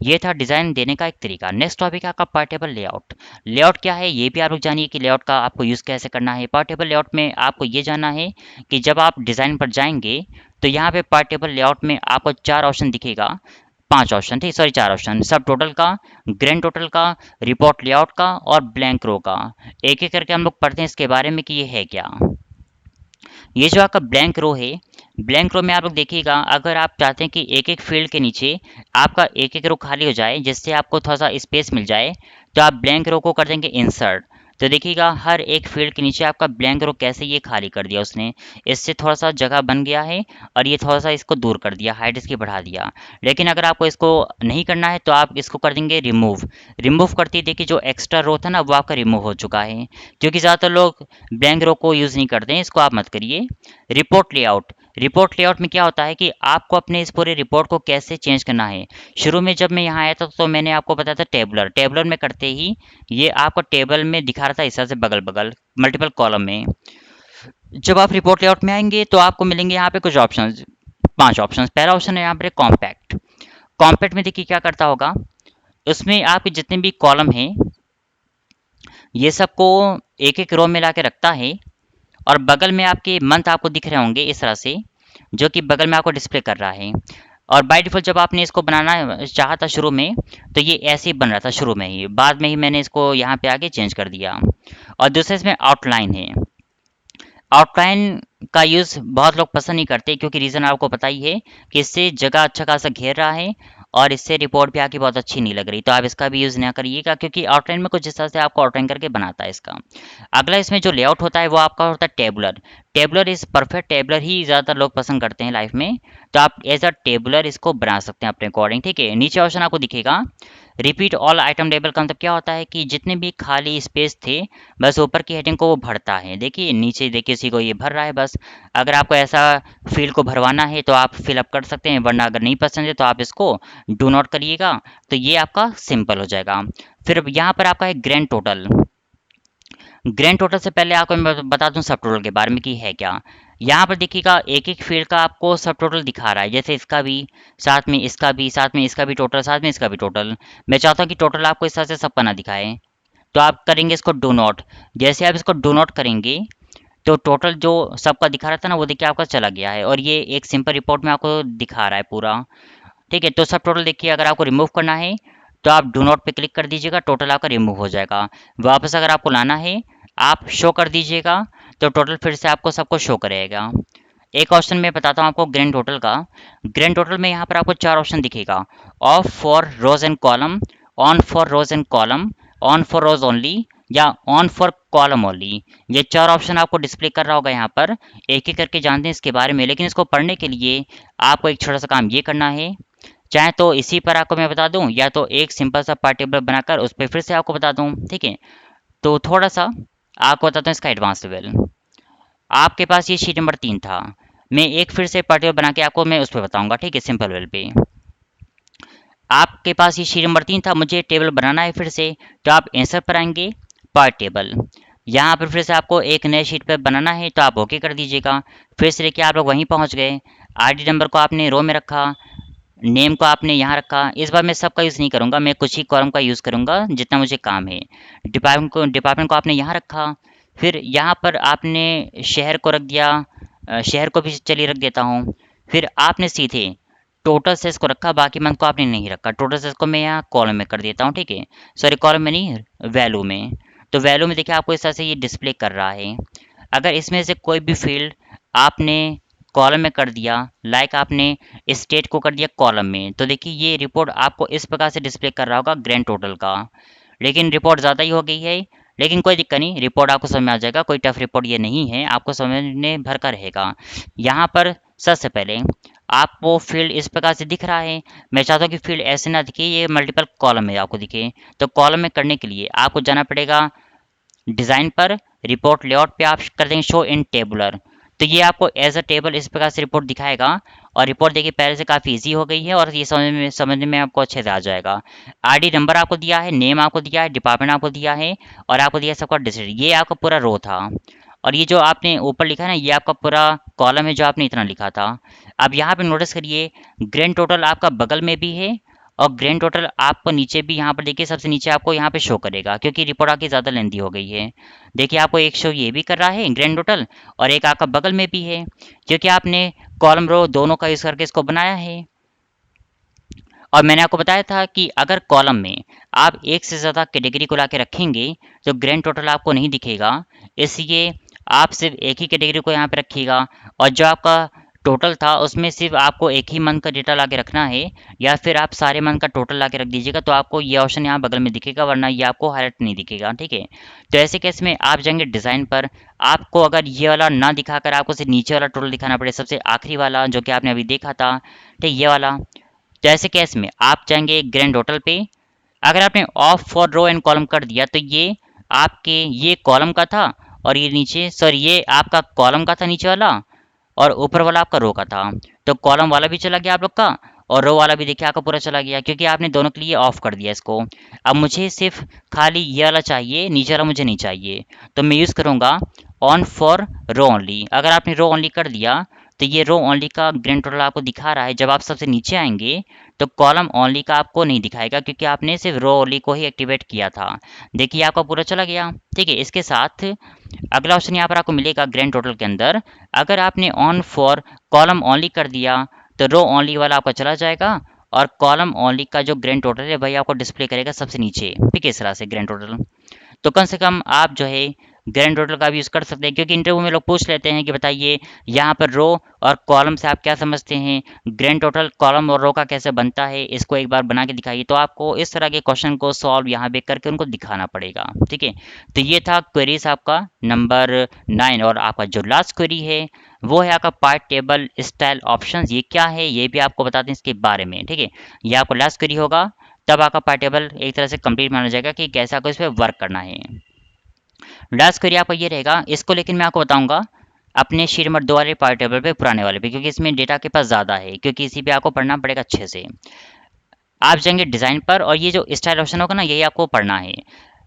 ये था डिज़ाइन देने का एक तरीका। नेक्स्ट टॉपिक है आपका पार्ट टेबल लेआउट। लेआउट क्या है ये भी आप लोग जानिए कि लेआउट का आपको यूज़ कैसे करना है। पार्ट टेबल लेआउट में आपको ये जानना है कि जब आप डिज़ाइन पर जाएंगे तो यहाँ पे पार्ट टेबल लेआउट में आपको 4 ऑप्शन दिखेगा, 5 ऑप्शन, ठीक, सॉरी 4 ऑप्शन। सब टोटल का, ग्रैंड टोटल का, रिपोर्ट लेआउट का और ब्लैंक रो का। एक एक करके हम लोग पढ़ते हैं इसके बारे में कि ये है क्या। ये जो आपका ब्लैंक रो है, ब्लैंक रो में आप लोग देखिएगा, अगर आप चाहते हैं कि एक एक फील्ड के नीचे आपका एक एक रो खाली हो जाए, जिससे आपको थोड़ा सा स्पेस मिल जाए, तो आप ब्लैंक रो को कर देंगे इंसर्ट। तो देखिएगा हर एक फील्ड के नीचे आपका ब्लैंक रो कैसे ये खाली कर दिया उसने। इससे थोड़ा सा जगह बन गया है और ये थोड़ा सा इसको दूर कर दिया, हाइट इसकी बढ़ा दिया। लेकिन अगर आपको इसको नहीं करना है तो आप इसको कर देंगे रिमूव। रिमूव करते ही देखिए जो एक्स्ट्रा रो था ना वो आपका रिमूव हो चुका है, क्योंकि ज़्यादातर लोग ब्लैंक रो को यूज़ नहीं करते हैं, इसको आप मत करिए। रिपोर्ट लेआउट, रिपोर्ट लेआउट में क्या होता है कि आपको अपने इस पूरे रिपोर्ट को कैसे चेंज करना है। शुरू में जब मैं यहाँ आया था तो मैंने आपको बताया था टेबलर। टेबलर में करते ही ये आपको टेबल में दिखा रहा था इस तरह से बगल बगल मल्टीपल कॉलम में। जब आप रिपोर्ट लेआउट में आएंगे तो आपको मिलेंगे यहाँ पे कुछ ऑप्शन, 5 ऑप्शन। पहला ऑप्शन है यहाँ पे कॉम्पैक्ट। कॉम्पैक्ट में देखिए क्या करता होगा, उसमें आपके जितने भी कॉलम हैं ये सबको एक एक रो में ला के रखता है और बगल में आपके मंथ आपको दिख रहे होंगे इस तरह से, जो कि बगल में आपको डिस्प्ले कर रहा है। और बाय डिफ़ॉल्ट जब आपने इसको बनाना चाहा था शुरू में, तो ये ऐसे ही बन रहा था शुरू में ही, बाद में ही मैंने इसको यहाँ पे आके चेंज कर दिया। और दूसरा इसमें आउटलाइन है। आउटलाइन का यूज़ बहुत लोग पसंद नहीं करते, क्योंकि रीज़न आपको पता ही है कि इससे जगह अच्छा खासा घेर रहा है और इससे रिपोर्ट भी आपकी बहुत अच्छी नहीं लग रही। तो आप इसका भी यूज़ ना करिएगा, क्योंकि आउटलाइन में कुछ इस तरह से आपको आउटलाइन करके बनाता है इसका। अगला इसमें जो लेआउट होता है वो आपका होता है tabular. Tabular is perfect, tabular ही ज़्यादातर लोग पसंद करते हैं लाइफ में। तो आप एज अ टेबुलर इसको बना सकते हैं अपने अकॉर्डिंग, ठीक है। नीचे ऑप्शन आपको दिखेगा रिपीट ऑल आइटम लेबल का मतलब क्या होता है कि जितने भी खाली स्पेस थे, बस ऊपर की हेडिंग को वो भरता है। देखिए नीचे देखिए इसी को ये भर रहा है बस। अगर आपको ऐसा फील्ड को भरवाना है तो आप फिलअप कर सकते हैं, वरना अगर नहीं पसंद है तो आप इसको डू नॉट करिएगा, तो ये आपका सिंपल हो जाएगा। फिर यहाँ पर आपका है ग्रैंड टोटल। ग्रैंड टोटल से पहले आपको मैं बता दूं सब टोटल के बारे में कि है क्या। यहाँ पर देखिएगा एक एक फील्ड का आपको सब टोटल दिखा रहा है, जैसे इसका भी, साथ में इसका भी, साथ में इसका भी टोटल, साथ में इसका भी टोटल। मैं चाहता हूँ कि टोटल आपको इस तरह से सबका ना दिखाए, तो आप करेंगे इसको डू नॉट। जैसे आप इसको डू नॉट करेंगे तो टोटल जो सबका दिखा रहा था ना, वो देखिए आपका चला गया है, और ये एक सिंपल रिपोर्ट में आपको दिखा रहा है पूरा, ठीक है। तो सब टोटल देखिए, अगर आपको रिमूव करना है तो आप डू नॉट पे क्लिक कर दीजिएगा, टोटल आपका रिमूव हो जाएगा। वापस अगर आपको लाना है आप शो कर दीजिएगा, तो टोटल फिर से आपको सबको शो करेगा। एक ऑप्शन मैं बताता हूँ आपको ग्रैंड टोटल का। ग्रैंड टोटल में यहाँ पर आपको 4 ऑप्शन दिखेगा। Off for rows and column, on for rows and column, on for rows only, या ऑन फॉर कॉलम ओनली। ये 4 ऑप्शन आपको डिस्प्ले कर रहा होगा यहाँ पर। एक एक करके जानते हैं इसके बारे में, लेकिन इसको पढ़ने के लिए आपको एक छोटा सा काम ये करना है। चाहे तो इसी पर आपको मैं बता दूं, या तो एक सिंपल सा पार्टिकुलर बनाकर उस पर फिर से आपको बता दूं, ठीक है। तो थोड़ा सा आपको बताता हूँ इसका एडवांस लेवल। आपके पास ये शीट नंबर 3 था, मैं एक फिर से पार्टिकुलर बना के आपको मैं उस पर बताऊंगा, ठीक है, सिंपल लेवल पे। आपके पास ये शीट नंबर 3 था, मुझे टेबल बनाना है फिर से, तो आप आंसर पर आएंगे, पार्ट टेबल। यहाँ पर फिर से आपको एक नए शीट पर बनाना है, तो आप ओके कर दीजिएगा। फिर से देखिए आप लोग वहीं पहुँच गए। आईडी नंबर को आपने रो में रखा, नेम को आपने यहाँ रखा। इस बार मैं सबका यूज़ नहीं करूँगा, मैं कुछ ही कॉलम का यूज़ करूँगा जितना मुझे काम है। डिपार्टमेंट को आपने यहाँ रखा। फिर यहाँ पर आपने शहर को रख दिया, शहर को भी चलिए रख देता हूँ। फिर आपने सीधे टोटल सेल्स को रखा, बाकी मंथ को आपने नहीं रखा। टोटल सेल्स को मैं यहाँ कॉलम में कर देता हूँ, ठीक है, सॉरी कॉलम में नहीं, वैल्यू में। तो वैल्यू में देखिए आपको इस तरह से ये डिस्प्ले कर रहा है। अगर इसमें से कोई भी फील्ड आपने कॉलम में कर दिया, लाइक आपने स्टेट को कर दिया कॉलम में, तो देखिए ये रिपोर्ट आपको इस प्रकार से डिस्प्ले कर रहा होगा ग्रैंड टोटल का। लेकिन रिपोर्ट ज़्यादा ही हो गई है, लेकिन कोई दिक्कत नहीं, रिपोर्ट आपको समझ में आ जाएगा। कोई टफ रिपोर्ट ये नहीं है, आपको समझने भर का रहेगा। यहाँ पर सबसे पहले आपको फील्ड इस प्रकार से दिख रहा है। मैं चाहता हूँ कि फील्ड ऐसे ना दिखे, ये मल्टीपल कॉलम में आपको दिखे। तो कॉलम में करने के लिए आपको जाना पड़ेगा डिज़ाइन पर, रिपोर्ट लेआउट पे आप कर देंगे शो इन टेबुलर। तो ये आपको एज अ टेबल इस प्रकार से रिपोर्ट दिखाएगा। और रिपोर्ट देखिए पहले से काफ़ी इजी हो गई है, और ये समझने में आपको अच्छे से आ जाएगा। आईडी नंबर आपको दिया है, नेम आपको दिया है, डिपार्टमेंट आपको दिया है, और आपको दिया है सबका डिस्ट्रिक्ट। ये आपका पूरा रो था। और ये जो आपने ऊपर लिखा है ना, ये आपका पूरा कॉलम है जो आपने इतना लिखा था। अब यहाँ पे नोटिस करिए ग्रैंड टोटल आपका बगल में भी है, और ग्रैंड टोटल आपको नीचे भी, यहाँ पर देखिए सबसे नीचे आपको यहाँ पे शो करेगा, क्योंकि रिपोर्ट आपकी ज़्यादा लेंदी हो गई है। देखिए आपको एक शो ये भी कर रहा है ग्रैंड टोटल, और एक आपका बगल में भी है, क्योंकि आपने कॉलम रो दोनों का यूज़ करके इसको बनाया है। और मैंने आपको बताया था कि अगर कॉलम में आप एक से ज़्यादा कैटेगरी को ला के रखेंगे तो ग्रैंड टोटल आपको नहीं दिखेगा, इसलिए आप सिर्फ एक ही कैटेगरी को यहाँ पे रखिएगा। और जो आपका टोटल था उसमें सिर्फ आपको एक ही मंथ का डेटा ला के रखना है, या फिर आप सारे मंथ का टोटल ला के रख दीजिएगा, तो आपको ये ऑप्शन यहाँ बगल में दिखेगा, वरना ये आपको हाईलाइट नहीं दिखेगा, ठीक है। तो ऐसे केस में आप जाएंगे डिज़ाइन पर। आपको अगर ये वाला ना दिखाकर आपको सिर्फ नीचे वाला टोटल दिखाना पड़े, सबसे आखिरी वाला जो कि आपने अभी देखा था, ठीक, ये वाला। तो ऐसे केस में आप चाहेंगे ग्रैंड टोटल पे। अगर आपने off for row and column कर दिया तो ये आपके ये कॉलम का था, और ये नीचे सॉरी ये आपका कॉलम का था नीचे वाला, और ऊपर वाला आपका रो का था। तो कॉलम वाला भी चला गया आप लोग का, और रो वाला भी देखिए आपका पूरा चला गया, क्योंकि आपने दोनों के लिए ऑफ कर दिया इसको। अब मुझे सिर्फ खाली ये वाला चाहिए, नीचे वाला मुझे नहीं चाहिए, तो मैं यूज़ करूँगा ऑन फॉर रो ओनली। अगर आपने रो ओनली कर दिया तो ये रो ओनली का ग्रैंड टोटल आपको दिखा रहा है। जब आप सबसे नीचे आएंगे तो कॉलम ओनली का आपको नहीं दिखाएगा, क्योंकि आपने सिर्फ रो ओनली को ही एक्टिवेट किया था। देखिए आपका पूरा चला गया, ठीक है। इसके साथ अगला ऑप्शन यहाँ पर आपको मिलेगा ग्रैंड टोटल के अंदर, अगर आपने ऑन फॉर कॉलम ओनली कर दिया तो रो ओनली वाला आपका चला जाएगा और कॉलम ओनली का जो ग्रैंड टोटल है वही आपको डिस्प्ले करेगा सबसे नीचे। ठीक है, इस तरह से ग्रैंड टोटल। तो कम से कम आप जो है ग्रैंड टोटल का भी यूज़ कर सकते हैं, क्योंकि इंटरव्यू में लोग पूछ लेते हैं कि बताइए यहाँ पर रो और कॉलम से आप क्या समझते हैं, ग्रैंड टोटल कॉलम और रो का कैसे बनता है, इसको एक बार बना के दिखाइए। तो आपको इस तरह के क्वेश्चन को सॉल्व यहाँ पे करके उनको दिखाना पड़ेगा। ठीक है, तो ये था क्वेरीज आपका नंबर 9। और आपका जो लास्ट क्वेरी है वो है आपका पार्ट टेबल स्टाइल ऑप्शंस। ये क्या है ये भी आपको बता दें इसके बारे में। ठीक है, ये आपको लास्ट क्वेरी होगा, तब आपका पार्ट टेबल एक तरह से कंप्लीट माना जाएगा कि कैसे आपको इस पर वर्क करना है। लास्ट क्वेरी आपका ये रहेगा, इसको लेकिन मैं आपको बताऊंगा अपने शीट नंबर 2 वाले पार्ट टेबल पे, पुराने वाले पे, क्योंकि इसमें डेटा के पास ज़्यादा है, क्योंकि इसी पे आपको पढ़ना पड़ेगा अच्छे से। आप जाएंगे डिज़ाइन पर और ये जो स्टाइल ऑप्शन होगा ना यही आपको पढ़ना है।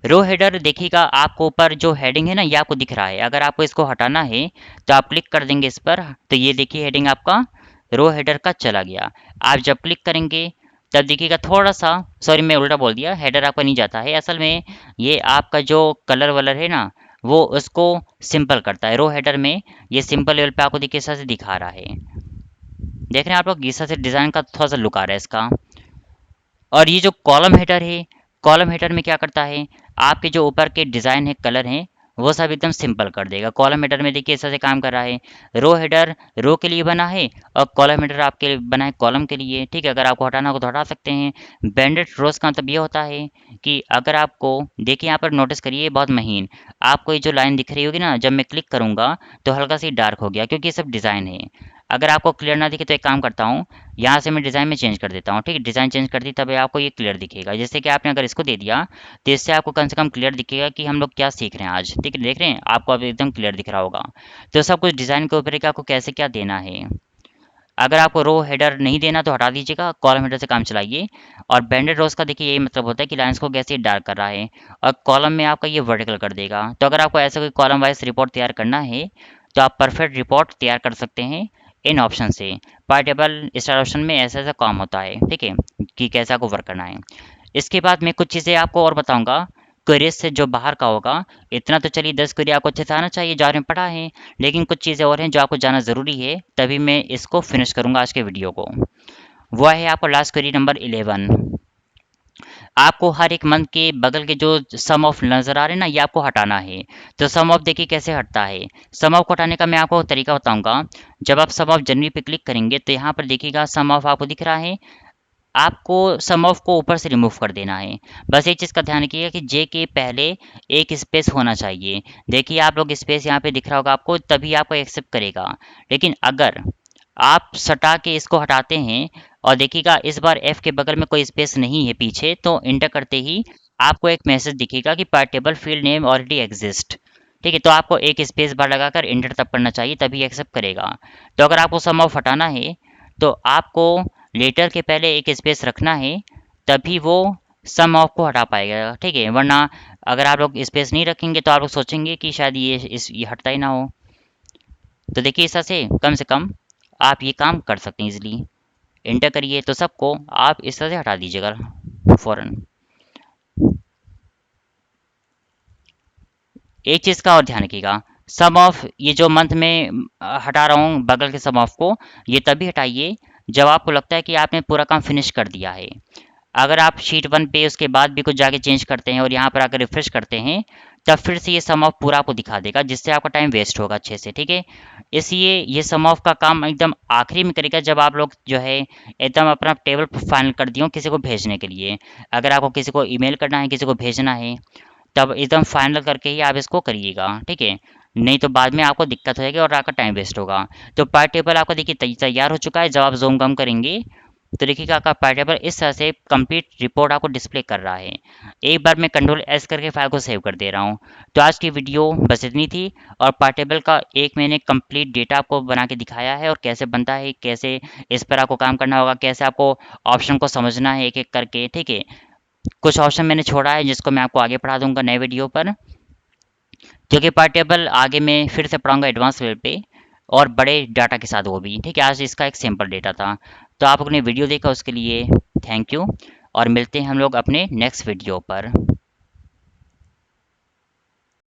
रो हेडर देखिएगा आपको ऊपर जो हेडिंग है ना ये आपको दिख रहा है, अगर आपको इसको हटाना है तो आप क्लिक कर देंगे इस पर, तो ये देखिए हेडिंग आपका रो हेडर का चला गया। आप जब क्लिक करेंगे तब देखिएगा थोड़ा सा, सॉरी मैं उल्टा बोल दिया, हेडर आपका नहीं जाता है, असल में ये आपका जो कलर वलर है ना वो उसको सिंपल करता है। रो हेडर में ये सिंपल लेवल पे आपको देखिए इस तरह से दिखा रहा है, देख रहे हैं आप लोग, इस तरह से डिज़ाइन का थोड़ा सा लुक आ रहा है इसका। और ये जो कॉलम हेडर है, कॉलम हेडर में क्या करता है, आपके जो ऊपर के डिज़ाइन है कलर हैं वो सब एकदम सिंपल कर देगा। कॉलम हेडर में देखिए ऐसा से काम कर रहा है। रो हेडर रो के लिए बना है और कॉलम हेडर आपके लिए बना है कॉलम के लिए। ठीक है, अगर आपको हटाना हो तो हटा सकते हैं। बैंडेड रोज का मतलब ये होता है कि अगर आपको देखिए यहाँ पर नोटिस करिए बहुत महीन, आपको ये जो लाइन दिख रही होगी ना जब मैं क्लिक करूँगा तो हल्का सी डार्क हो गया, क्योंकि ये सब डिज़ाइन है। अगर आपको क्लियर ना दिखे तो एक काम करता हूँ, यहाँ से मैं डिज़ाइन में चेंज कर देता हूँ। ठीक है, डिज़ाइन चेंज कर दी तब आपको ये क्लियर दिखेगा। जैसे कि आपने अगर इसको दे दिया तो इससे आपको कम से कम क्लियर दिखेगा कि हम लोग क्या सीख रहे हैं आज। ठीक है, देख रहे हैं आपको अब एकदम क्लियर दिख रहा होगा। तो सब कुछ डिज़ाइन के ऊपर है कि आपको कैसे क्या देना है। अगर आपको रो हेडर नहीं देना तो हटा दीजिएगा, कॉलम हेडर से काम चलाइए। और बैंडेड रोज का देखिए यही मतलब होता है कि लाइंस को कैसे डार्क कर रहा है, और कॉलम में आपका ये वर्टिकल कर देगा। तो अगर आपको ऐसा कोई कॉलम वाइज रिपोर्ट तैयार करना है तो आप परफेक्ट रिपोर्ट तैयार कर सकते हैं इन ऑप्शन से। पार्ट टेबल स्टार ऑप्शन में ऐसा ऐसा काम होता है। ठीक है, कि कैसे आपको वर्क करना है। इसके बाद मैं कुछ चीज़ें आपको और बताऊंगा क्वेरीज से जो बाहर का होगा। इतना तो चलिए 10 क्वेरी आपको अच्छे से आना चाहिए जो आपने पढ़ा है, लेकिन कुछ चीज़ें और हैं जो आपको जानना ज़रूरी है, तभी मैं इसको फिनिश करूंगा आज के वीडियो को। वो है आपको लास्ट क्वेरी नंबर 11। आपको हर एक मंथ के बगल के जो सम ऑफ नज़र आ रहे हैं ना ये आपको हटाना है। तो सम ऑफ देखिए कैसे हटता है। सम ऑफ को हटाने का मैं आपको तरीका बताऊंगा। जब आप सम ऑफ जनवरी पे क्लिक करेंगे तो यहाँ पर देखिएगा सम ऑफ आपको दिख रहा है, आपको सम ऑफ को ऊपर से रिमूव कर देना है। बस एक चीज़ का ध्यान रखिएगा कि जे के पहले एक स्पेस होना चाहिए। देखिए आप लोग स्पेस यहाँ पे दिख रहा होगा आपको, तभी आपको एक्सेप्ट करेगा। लेकिन अगर आप सटा के इसको हटाते हैं और देखिएगा इस बार एफ के बगल में कोई स्पेस नहीं है पीछे, तो इंटर करते ही आपको एक मैसेज दिखेगा कि part table field name already exist. ठीक है, तो आपको एक स्पेस बार लगाकर इंटर तब करना चाहिए, तभी एक्सेप्ट करेगा। तो अगर आपको सम ऑफ हटाना है तो आपको लेटर के पहले एक स्पेस रखना है, तभी वो सम ऑफ को हटा पाएगा। ठीक है, वरना अगर आप लोग स्पेस नहीं रखेंगे तो आप लोग सोचेंगे कि शायद ये हटता ही ना हो। तो देखिए इस तरह से कम से कम आप ये काम कर सकते हैं इजीली। इंटर करिए तो सबको आप इस तरह से हटा दीजिएगा फ़ौरन। एक चीज़ का और ध्यान रखिएगा, सम ऑफ ये जो मंथ में हटा रहा हूँ बगल के सम ऑफ को, ये तभी हटाइए जब आपको लगता है कि आपने पूरा काम फिनिश कर दिया है। अगर आप शीट 1 पे उसके बाद भी कुछ जाके चेंज करते हैं और यहाँ पर आकर रिफ्रेश करते हैं तब फिर से ये सम ऑफ पूरा आपको दिखा देगा, जिससे आपका टाइम वेस्ट होगा अच्छे से। ठीक है, इसलिए ये सम ऑफ का काम एकदम आखिरी में करेगा जब आप लोग जो है एकदम अपना टेबल फाइनल कर दिए हो किसी को भेजने के लिए। अगर आपको किसी को ईमेल करना है, किसी को भेजना है, तब एकदम फाइनल करके ही आप इसको करिएगा। ठीक है, नहीं तो बाद में आपको दिक्कत हो जाएगी और आपका टाइम वेस्ट होगा। तो पार्ट टेबल आपका देखिए तैयार हो चुका है। जब आप जूम कम करेंगे तो देखिएगा आपका पार्ट टेबल इस तरह से कंप्लीट रिपोर्ट आपको डिस्प्ले कर रहा है। एक बार मैं कंट्रोल एस करके फाइल को सेव कर दे रहा हूँ। तो आज की वीडियो बस इतनी थी, और पार्ट टेबल का एक मैंने कंप्लीट डेटा आपको बना के दिखाया है और कैसे बनता है, कैसे इस पर आपको काम करना होगा, कैसे आपको ऑप्शन को समझना है एक एक करके। ठीक है, कुछ ऑप्शन मैंने छोड़ा है जिसको मैं आपको आगे पढ़ा दूंगा नए वीडियो पर, क्योंकि पार्ट टेबल आगे मैं फिर से पढ़ाऊंगा एडवांस लेवल पे और बड़े डाटा के साथ वो भी। ठीक है, आज इसका एक सिंपल डेटा था। तो आप अपने वीडियो देखा उसके लिए थैंक यू, और मिलते हैं हम लोग अपने नेक्स्ट वीडियो पर।